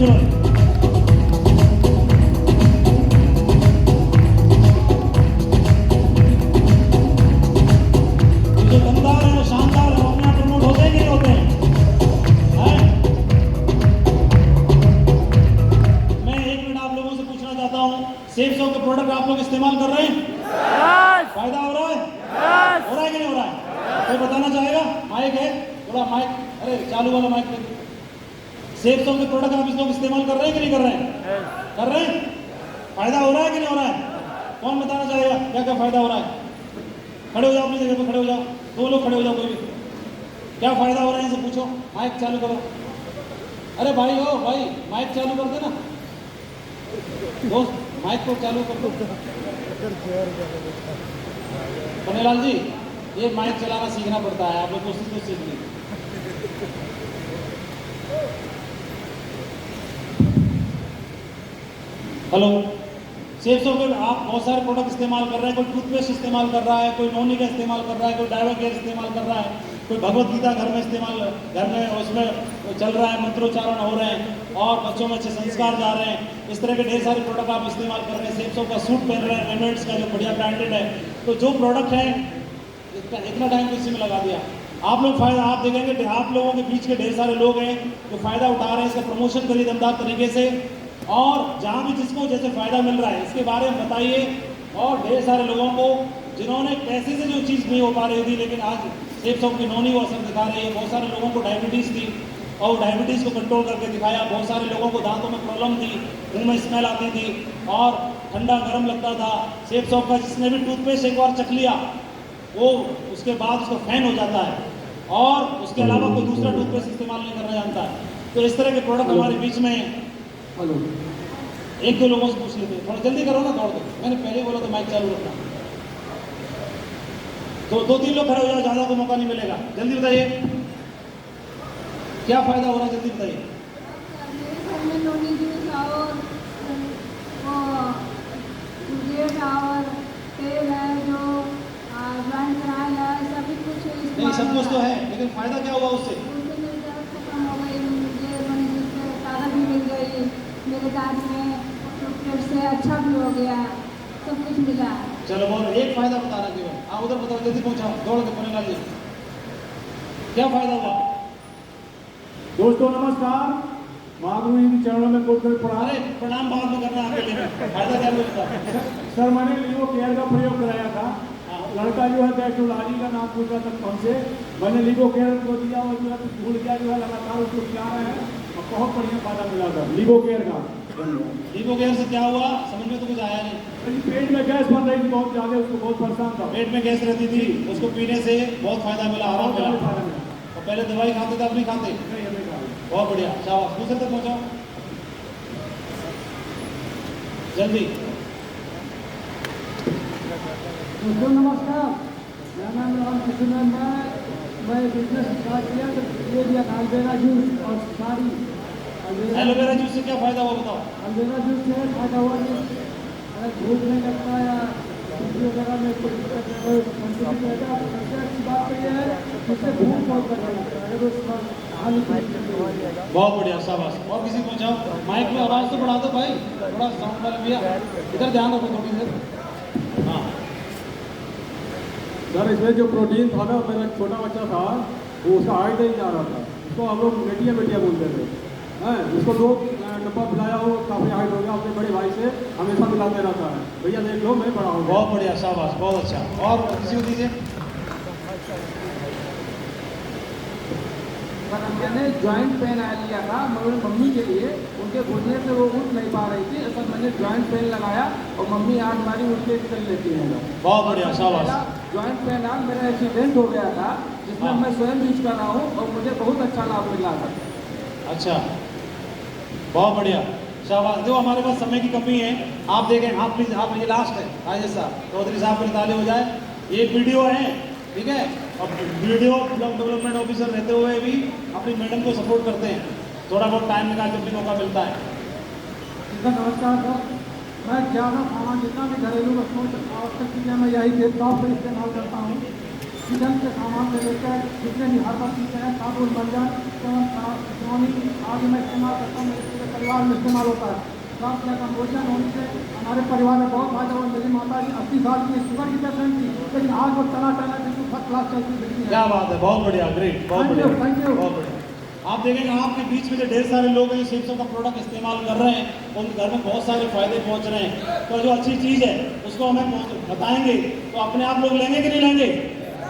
खूबसूरत। जो दमदार है, वो शानदार है, वो अपने आप प्रमोट होते हैं कि नहीं होते हैं? मैं 1 मिनट आप लोगों से पूछना चाहता हूँ, सेफ सॉ के प्रोडक्ट आप लोग इस्तेमाल कर रहे हैं? फायदा हो रहा है? हो रहा है कि नहीं हो रहा है? कोई बताना चाहेगा? माइक है, थोड़ा माइक, अरे चालू वाला माइक पे। सेफ सॉ के प्रोडक्ट आप इस लोग इस्तेमाल कर रहे हैं कि नहीं कर रहे हैं? कर रहे हैं? फायदा हो रहा है कि नहीं हो रहा है? कौन बताना चाहेगा क्या क्या फायदा हो रहा है? खड़े हो जाओ, अपनी जगह पे खड़े हो जाओ, 2 लोग खड़े हो जाओ, कोई भी। क्या फायदा हो रहा है इनसे पूछो। माइक चालू करो। अरे भाई हो भाई, माइक चालू कर देना दोस्त, माइक को चालू कर दो। कन्हैयालाल जी, ये माइक चलाना सीखना पड़ता है, आप लोग कोशिश तो सीख ली। हेलो, सेफ सॉ के आप बहुत सारे प्रोडक्ट इस्तेमाल कर रहे हैं। कोई टूथपेस्ट इस्तेमाल कर रहा है, कोई नोनी का इस्तेमाल कर रहा है, कोई डायवा केयर इस्तेमाल कर रहा है, कोई भगवत गीता घर में इस्तेमाल, घर में उसमें चल रहा है, मंत्रोच्चारण हो रहे हैं और बच्चों में अच्छे संस्कार जा रहे हैं। इस तरह के ढेर सारे प्रोडक्ट आप इस्तेमाल कर रहे हैं। सेफ सॉ का सूट पहन रहे हैं, रेनोवेट्स का जो बढ़िया ब्रांडेड है। तो जो प्रोडक्ट है, इतना टाइम तो इसी में लगा दिया। आप लोग फायदा, आप देखेंगे आप लोगों के बीच के ढेर सारे लोग हैं जो फायदा उठा रहे हैं। इसका प्रमोशन करिए दमदार तरीके से, और जहाँ भी जिसको जैसे फायदा मिल रहा है इसके बारे में बताइए। और ढेर सारे लोगों को जिन्होंने पैसे से जो चीज़ नहीं हो पा रही थी, लेकिन आज सेफ सॉ की नोनी वो असर दिखा रही है। बहुत सारे लोगों को डायबिटीज़ थी और डायबिटीज़ को कंट्रोल करके दिखाया। बहुत सारे लोगों को दांतों में प्रॉब्लम थी, मुंह में स्मेल आती थी और ठंडा गर्म लगता था। सेफ सॉ का जिसने भी टूथपेस्ट एक बार चख लिया, वो उसके बाद उसका फैन हो जाता है और उसके अलावा कोई दूसरा टूथपेस्ट इस्तेमाल नहीं करना जानता है। तो इस तरह के प्रोडक्ट हमारे बीच में। हेलो, 1-2 लोगों से पूछ लेते, थोड़ा जल्दी करो ना, दौड़ दो। मैंने पहले ही बोला तो माइक चालू रखना। तो 2-3 लोग खड़े हो जाओ, ज़्यादा को मौका नहीं मिलेगा। जल्दी बताइए क्या फायदा हो रहा है, जल्दी बताइए। मेरे घर में नोनी जूस और जेट और तेल है जो ज्वाइन कराल है, सभी कुछ नहीं, सब कुछ तो है, लेकिन फायदा क्या हुआ उससे? उससे मेरी दर्द खत्म हो गई, मुझे नोनी जूस से ताकत भी मिल गई, मेरे दांत में पेट से अच्छा भी हो गया, सब कुछ मिला। चलो बोलो, एक फायदा बता रहा केवल। आप उधर बताओ, जल्दी पहुंचाओ, दौड़ के कन्हैयालाल जी, क्या फायदा हुआ? दोस्तों नमस्कार, महागुरु जी के चरणों में कोट प्रणाम। अरे प्रणाम बाद में करना, आपके लिए फायदा क्या मिलता? सर, मैंने लीवो केयर का प्रयोग कराया था। लड़का जो है गैस्ट्रोलॉजी का नाम पूछ रहा था हमसे, मैंने लीवो केयर को दिया और जो है भूल गया, जो है लगातार उसको खिला रहे हैं और बहुत बढ़िया फायदा मिला था लीवो केयर का। लीवो केयर से क्या हुआ, समझ में तो कुछ आया नहीं। पेट में गैस बन रही थी बहुत ज़्यादा, उसको बहुत परेशान था। पेट में गैस रहती थी, उसको पीने से बहुत फायदा मिला, आराम मिला। फायदा मिला। और पहले दवाई खाते थे, अब नहीं खाते? नहीं, हमें कहा। बहुत बढ़िया, शाबाश। दूसरे तक पहुंचाओ जल्दी। दोस्तों नमस्कार, मेरा नाम राम कृष्ण है। मैं बिजनेस स्टार्ट किया तो ये दिया एलोवेरा जूस और साड़ी। एलोवेरा जूस से क्या फायदा हुआ बताओ? एलोवेरा जूस से फायदा हुआ कि अगर भूख नहीं लगता या सब्जी वगैरह में कोई दिक्कत है, संतुलित रहता है। सबसे अच्छी बात तो ये है कि उससे भूख बहुत करने लगता है अगर उसका हाल बहुत बढ़िया, शाबाश। और किसी पहुंचाओ, माइक में आवाज़ तो बढ़ा दो भाई, थोड़ा साउंड वाला भैया इधर ध्यान रखो थोड़ी देर। हाँ सर, इसमें जो प्रोटीन था ना, मेरा छोटा बच्चा था, वो उसका हाइट नहीं जा रहा था, उसको हम लोग बेटिया बेटिया बोलते थे। हैं, उसको लोग डब्बा पिलाया हो, काफ़ी हाइट हो गया, अपने बड़े भाई से हमेशा मिलाते रहता है, भैया देख लो मैं बड़ा हो गया। बहुत बढ़िया, शाबाश, बहुत अच्छा। और किसी को दीजिए। मैंने ज्वाइंट पेन लिया था मगर मम्मी के लिए, उनके घुटने से वो उठ नहीं पा रही थी, असल मैंने ज्वाइंट पेन लगाया और मम्मी आज हमारी उठ के चल लेती है। बहुत बढ़िया, शाबाश। ज्वाइंट पेन आज मेरा एक्सीडेंट हो गया था, जिसमें हाँ। मैं स्वयं यूज कर रहा हूँ और मुझे बहुत अच्छा लाभ मिला था। अच्छा, बहुत बढ़िया, शाबाश। जो हमारे पास समय की कमी है, आप देखें, आप प्लीज, आप ये लास्ट है, राजेश साहब, चौधरी साहब के ताली हो जाए। ये वीडियो है, ठीक है, और वीडियो ब्लॉक डेवलपमेंट ऑफिसर रहते हुए भी अपनी मैडम को सपोर्ट करते हैं, थोड़ा बहुत टाइम निकाल के अपनी मौका मिलता है। नमस्कार सर, मैं ज़्यादा सामान जितना भी घरेलू वस्तुओं आवश्यक चीज़ें मैं यही देवताओं पर इस्तेमाल करता हूँ। किचन के सामान से लेकर जितने भी हर चीज़ें हैं साबुन मंजन सोनी आदि में इस्तेमाल करता हूँ, मेरे पूरे परिवार में इस्तेमाल होता है। स्वास्थ्य या कम्बोजन होने से हमारे परिवार में बहुत फायदा हुआ। मेरी माता जी 80 साल की शुगर की पेशेंट थी, लेकिन आज वो टना बिल्कुल फर्स्ट क्लास चलती फिरती है। क्या बात है, बहुत बढ़िया, ग्रेट, बहुत Thank you, बढ़िया, thank you. बहुत बढ़िया। आप देखेंगे आपके बीच में जो ढेर सारे लोग हैं जो शिवसो का प्रोडक्ट इस्तेमाल कर रहे हैं, उनके घर में बहुत सारे फायदे पहुंच रहे हैं। तो जो अच्छी चीज़ है उसको हमें बताएंगे तो अपने आप लोग लेंगे कि नहीं लेंगे?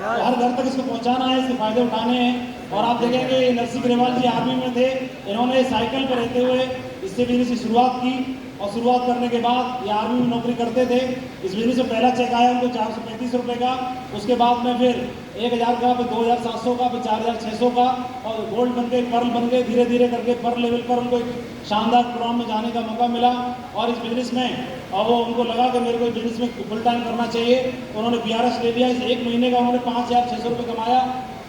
तो हर घर तक इसको पहुंचाना है, इसके फायदे उठाने हैं। और आप देखेंगे नरसिंह ग्रेवाल जी आर्मी में थे, इन्होंने साइकिल पर रहते हुए इससे बिजनेस की शुरुआत की और शुरुआत करने के बाद ये आर्मी में नौकरी करते थे। इस बिजनेस में पहला चेक आया उनको 435 रुपये का, उसके बाद में फिर 1000 का, फिर 2700 का, फिर 4600 का, और गोल्ड बन गए, पर्ल बन गए। धीरे धीरे करके पर्ल लेवल पर उनको एक शानदार प्रोग्राम में जाने का मौका मिला। और इस बिजनेस में और वो उनको लगा कि मेरे को इस बिजनेस में फुल टाइम करना चाहिए, तो उन्होंने BRS ले लिया। इस एक महीने का उन्होंने 5600 रुपये कमाया।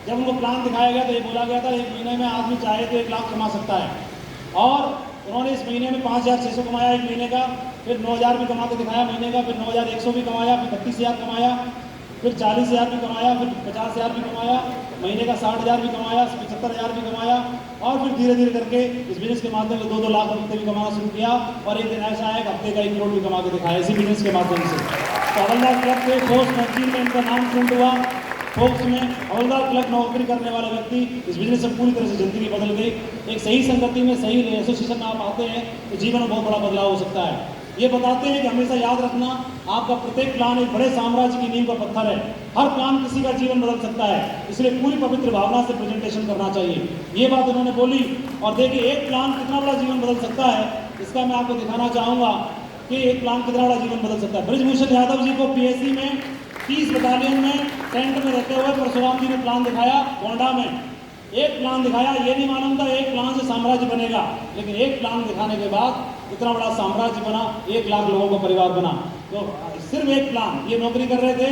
जब उनको प्लान दिखाया गया तो ये बोला गया था एक महीने में आदमी चाहे तो 1 लाख कमा सकता है। और उन्होंने इस महीने में 5600 कमाया एक महीने का, फिर 9000 भी कमा के दिखाया महीने का, फिर 9100 भी कमाया, फिर 32000 कमाया, फिर 40000 भी कमाया, फिर 50000 भी कमाया, महीने का 60000 भी कमाया, 75000 भी कमाया। और फिर धीरे धीरे करके इस बिजनेस के माध्यम से 2-2 लाख रुपये भी कमाना शुरू किया। और एक दिन ऐसा है कि हफ्ते का 1 करोड़ भी कमा के दिखाया इसी बिजनेस के माध्यम से। तो हवलदार क्लब के फोर्स मैगजीन में इनका नाम प्रिंट हुआ। फोर्स में हवलदार क्लब नौकरी करने वाले व्यक्ति इस बिजनेस से पूरी तरह से जिंदगी बदल गई। एक सही संगति में, सही एसोसिएशन में आप आते हैं तो जीवन में बहुत बड़ा बदलाव हो सकता है। ये बताते हैं कि हमेशा याद रखना, आपका प्रत्येक प्लान एक बड़े साम्राज्य की नींव का पत्थर है। हर प्लान किसी का जीवन बदल सकता है, इसलिए पूरी पवित्र भावना से प्रेजेंटेशन करना चाहिए। ये बात उन्होंने बोली। और देखिए एक प्लान कितना बड़ा जीवन बदल सकता है, इसका मैं आपको दिखाना चाहूँगा कि एक प्लान कितना बड़ा जीवन बदल सकता है। बृजभूषण यादव जी को PSC में 30 बटालियन में टेंट में रहते हुए परशुराम जी ने प्लान दिखाया। गोंडा में एक प्लान दिखाया, ये नहीं मालूम था एक प्लान से साम्राज्य बनेगा, लेकिन एक प्लान दिखाने के बाद इतना बड़ा साम्राज्य बना, 1 लाख लोगों का परिवार बना। तो सिर्फ एक प्लान, ये नौकरी कर रहे थे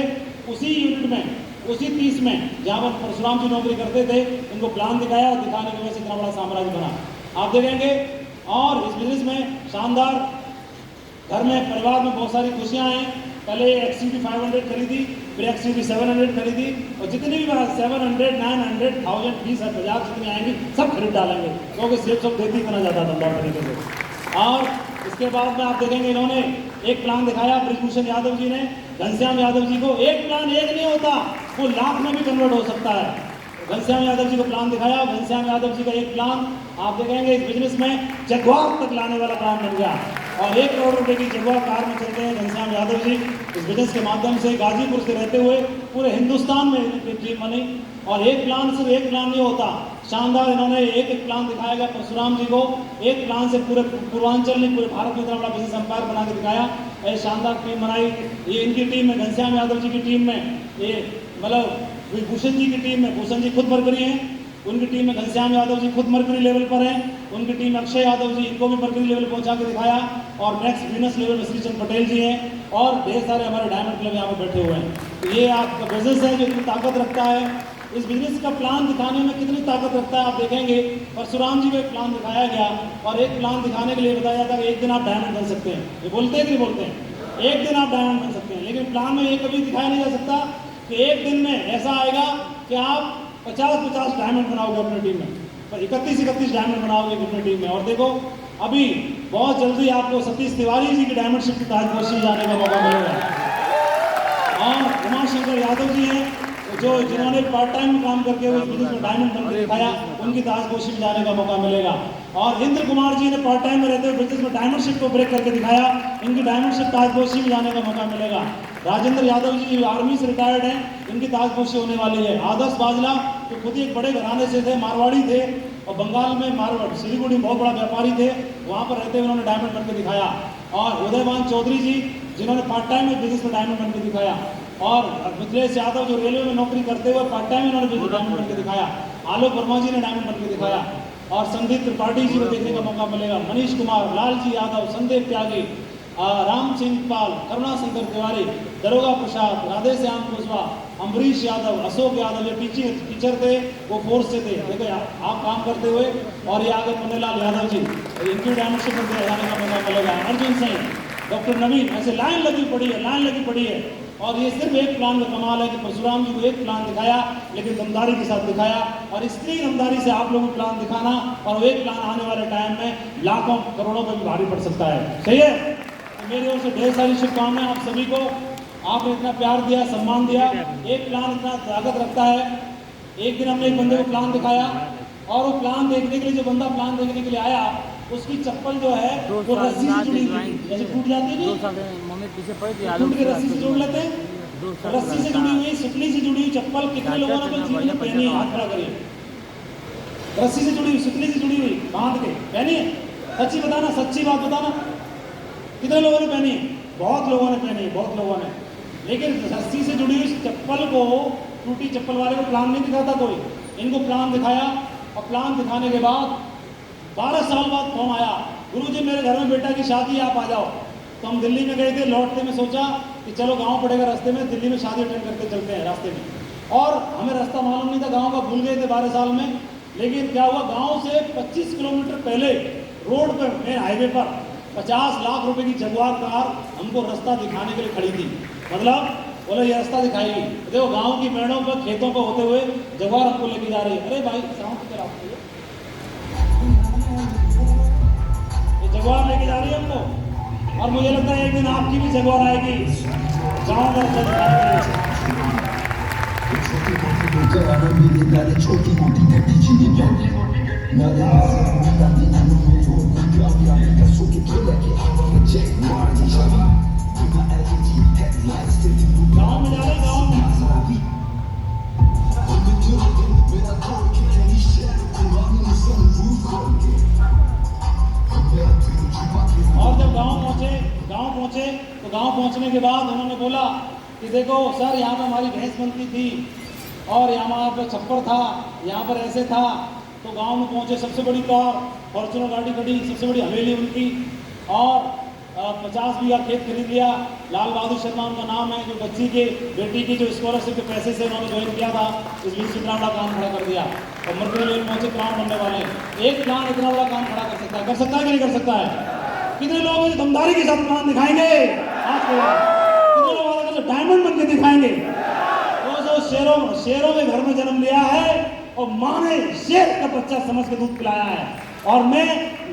उसी यूनिट में, उसी 30 में जहाँ पर परशुराम जी नौकरी करते थे, इनको प्लान दिखाया और दिखाने की वजह से इतना बड़ा साम्राज्य बना। आप देखेंगे। और इस बिजनेस में शानदार, घर में परिवार में बहुत सारी खुशियाँ हैं। पहले XUV 500 खरीदी, फिर XUV 700 खरीदी, और जितनी भी 700, 900, 1000, 20,000 जितनी आएंगी सब खरीद डालेंगे, क्योंकि सेल्स ऑफ देती इतना ज़्यादा धंधा तरीके से। और इसके बाद में आप देखेंगे इन्होंने एक प्लान दिखाया बृजभूषण यादव जी ने घनश्याम यादव जी को। एक प्लान एक नहीं होता, वो लाख में भी कन्वर्ट हो सकता है। घनश्याम यादव जी को प्लान दिखाया, घनश्याम यादव जी का एक प्लान आप देखेंगे इस बिजनेस में जगुआर तक लाने वाला प्लान बन गया। और 1 करोड़ रुपए की जगुआर कार में चलते हैं घनश्याम यादव जी। इस बिजनेस के माध्यम से गाजीपुर से रहते हुए पूरे हिंदुस्तान में इनकी टीम बनी। और एक प्लान सिर्फ एक प्लान नहीं होता, शानदार इन्होंने एक प्लान दिखाया गया परशुराम जी को। एक प्लान से पूरे पूर्वांचल ने, पूरे भारत में इतना बड़ा बिजनेस एम्पायर बना के दिखाया। ये शानदार टीम बनाई। ये इनकी टीम में, घनश्याम यादव जी की टीम में, ये मतलब भूषण जी की टीम में, भूषण जी खुद मरकरी हैं, उनकी टीम में घनश्याम यादव जी खुद मरकरी लेवल पर हैं। उनकी टीम में अक्षय यादव जी, इनको भी मरकरी लेवल पहुंचा के दिखाया। और नेक्स्ट वीनस लेवल में श्रीचंद पटेल जी हैं। और ढेर सारे हमारे डायमंड क्लब यहाँ पर बैठे हुए हैं। तो ये आपका बिजनेस है जो इतनी ताकत रखता है। इस बिजनेस का प्लान दिखाने में कितनी ताकत रखता है आप देखेंगे। परशुराम जी को एक प्लान दिखाया गया और एक प्लान दिखाने के लिए बताया था कि एक दिन आप डायमंड बन सकते हैं। ये बोलते हैं कि नहीं बोलते हैं? एक दिन आप डायमंड बन सकते हैं, लेकिन प्लान में ये कभी दिखाया नहीं जा सकता कि एक दिन में ऐसा आएगा कि आप 50-50 डायमंड बनाओगे अपनी टीम में, पर 31-31 डायमंड बनाओगे अपनी टीम में। और देखो अभी बहुत जल्दी आपको सतीश तिवारी जी की डायमंड शिप की ताजपोशी में जाने का मौका मिलेगा। और उमाशंकर यादव जी हैं जो जिन्होंने पार्ट टाइम में काम करके उस बिजनेस में डायमंड बनकर दिखाया, उनकी ताजपोशी में जाने का मौका मिलेगा। और इंद्र कुमार जी ने पार्ट टाइम में रहते हुए बिजनेस में डायमंड शिप को ब्रेक करके दिखाया, इनकी डायमंड शिप ताजपोशी में जाने का मौका मिलेगा। राजेंद्र यादव जी जो आर्मी से रिटायर्ड हैं, इनकी ताजपोशी होने वाली है। आदर्श बाजला जो खुद ही एक बड़े घराने से थे, मारवाड़ी थे, और बंगाल में मारवाड़ सिलीगुड़ी में बहुत बड़ा व्यापारी थे, वहाँ पर रहते हुए उन्होंने डायमंड बनकर दिखाया। और उदयवान चौधरी जी जिन्होंने पार्ट टाइम में बिजनेस में डायमंड बनकर दिखाया। और मिथिलेश यादव जो रेलवे में नौकरी करते हुए पार्ट टाइम इन्होंने बिजनेस डायमंड बनकर दिखाया। आलोक वर्मा जी ने डायमंड बनकर दिखाया। और संदीप त्रिपाठी जी को देखने का मौका मिलेगा। मनीष कुमार, लालजी यादव, संदीप त्यागी, राम सिंह पाल, करुणा शंकर तिवारी, दरोगा प्रसाद, राधे श्याम कुशवाहा, अम्बरीश यादव, अशोक यादव, ये टीचर थे, वो फोर्स से थे। देखो आप काम करते हुए। और ये आगे पुन्नेलाल यादव जी, इनकी डायमंड शिप में जाने का मौका मिलेगा। अर्जुन सिंह, डॉक्टर नवीन, ऐसे लाइन लगी पड़ी है, लाइन लगी पड़ी है। और ये सिर्फ एक प्लान का कमाल है कि परशुराम जी को एक प्लान दिखाया, लेकिन दमदारी के साथ दिखाया, और इतनी दमदारी से आप लोगों को प्लान दिखाना, और वो एक प्लान आने वाले टाइम में लाखों करोड़ों में भी भारी पड़ सकता है। सही है? तो मेरी ओर से ढेर सारी शुभकामनाएं आप सभी को। आपने इतना प्यार दिया, सम्मान दिया। एक प्लान इतना ताकत रखता है। एक दिन हमने एक बंदे को प्लान दिखाया, और वो प्लान देखने के लिए, जो बंदा प्लान देखने के लिए आया, उसकी चप्पल जो है वो रस्सी से जुड़ी हुई थी, जैसे टूट जाती नहीं, टूट के रस्सी से जोड़ लेते हैं, रस्सी से जुड़ी हुई, सुतली से जुड़ी हुई चप्पल कितने लोगों ने अपने जीवन में पहनी है? हाथ खड़ा करिए। रस्सी से जुड़ी हुई, सुतली से जुड़ी हुई, बांध के पहनी है? सच्ची बताना, सच्ची बात बताना, कितने लोगों ने पहनी है? बहुत लोगों ने पहनी है, बहुत लोगों ने। लेकिन रस्सी से जुड़ी हुई चप्पल को, टूटी चप्पल वाले को प्लान नहीं दिखाता कोई। इनको प्लान दिखाया, और प्लान दिखाने के बाद 12 साल बाद फोन आया, गुरुजी मेरे घर में बेटा की शादी, आप आ जाओ। तो हम दिल्ली में गए थे, लौटते में सोचा कि चलो गांव पड़ेगा रास्ते में, दिल्ली में शादी अटेंड करके चलते हैं रास्ते में। और हमें रास्ता मालूम नहीं था गांव का, भूल गए थे 12 साल में। लेकिन क्या हुआ, गांव से 25 किलोमीटर पहले रोड पर, मेन हाईवे पर 50 लाख रुपए की जगुआर कार हमको रास्ता दिखाने के लिए खड़ी थी। मतलब बोले ये रास्ता दिखाएगी। देखो गांव की मेड़ों पर, खेतों पर होते हुए जगुआर हमको लेके जा रही है। अरे भाई साउंड पे रास्ते, ये जगुआर लेके जा रही है हमको, और मुझे लगता है एक दिन आपकी भी जगुआर आएगी गाँव का रास्ता गाँव में जा रहे, गाँव में। और जब गांव पहुंचे तो गांव पहुंचने के बाद उन्होंने बोला कि देखो सर, यहाँ पर हमारी भैंस बनती थी, और यहाँ पर छप्पर था, यहाँ पर ऐसे था। तो गांव में पहुंचे, सबसे बड़ी कार फॉर्च्यूनर गाड़ी खड़ी, सबसे बड़ी हवेली उनकी, और 50 बीघा खेत खरीद लिया। लाल बहादुर शर्मा उनका नाम है, जो बच्ची के, बेटी की जो स्कॉलरशिप के पैसे से उन्होंने ज्वाइन किया था, इस बीच इतना बड़ा काम खड़ा कर दिया, और मर्करी लेवल पहुंचे, प्लान बनने वाले। एक प्लान इतना बड़ा काम खड़ा कर सकता है कि नहीं कर सकता है? कितने लोग दमदारी के साथ प्लान दिखाएंगे? कितने लोग डायमंड बन के दिखाएंगे? तो शेरों के घर में जन्म लिया है, और माँ ने शेर का बच्चा समझ के दूध पिलाया है। और मैं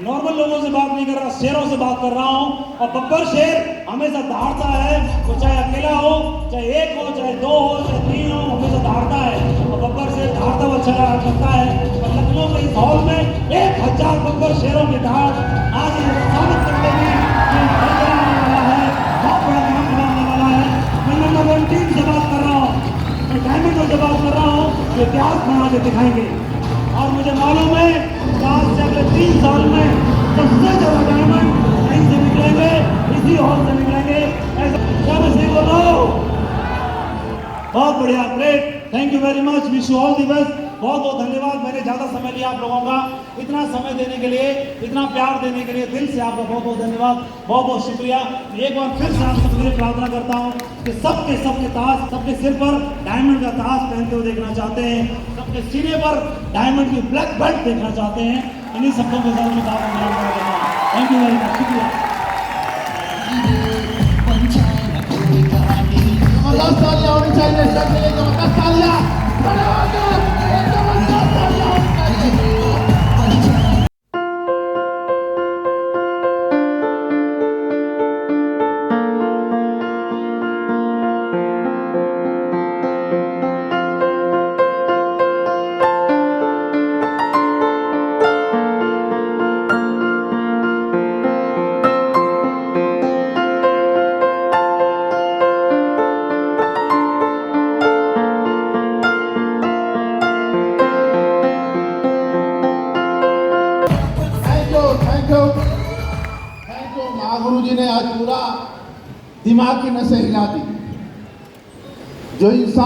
नॉर्मल लोगों से बात नहीं कर रहा, शेरों से बात कर रहा हूँ। और बब्बर शेर हमेशा दहाड़ता है, तो चाहे अकेला हो, चाहे एक हो, चाहे 2 हो, चाहे 3 हो, हमेशा दहाड़ता है। और बब्बर शेर दहाड़ता हुआ चला करता है। और लखनऊ के इस हॉल में 1000 बब्बर शेरों की दहाड़ आज साबित कर देगी कि आने वाला है, बहुत बड़ा काम कराने वाला है। मैं नंबर 1 टीम से बात कर रहा हूँ, मैं डायमंड से बात कर रहा हूँ, जो इतिहास बना के दिखाएंगे। और मुझे मालूम है आज से अगले 3 साल में सबसे ज्यादा डायमंड कहीं से निकलेंगे, इसी हॉल से निकलेंगे। ऐसा क्या मैं सही बोल रहा हूँ? बहुत बढ़िया, great, thank you very much, wish you all the best. बहुत बहुत धन्यवाद, मैंने ज़्यादा समय लिया आप लोगों का, इतना समय देने के लिए, इतना प्यार देने के लिए दिल से आपका बहुत बहुत धन्यवाद, बहुत बहुत शुक्रिया। एक बार फिर से आप सबके लिए प्रार्थना करता हूँ कि सबके ताज, सबके सिर पर डायमंड का ताज पहनते हुए देखना चाहते हैं, सबके सीने पर डायमंड की ब्लैक बेल्ट देखना चाहते हैं। इन्हीं शब्दों के साथ मैं थैंक यू वेरी मच, शुक्रिया। जबरदस्त तालियां होनी चाहिए, सर के लिए जबरदस्त तालियां। महागुरु जी ने आज पूरा दिमाग की नसें हिला दी। जो इंसान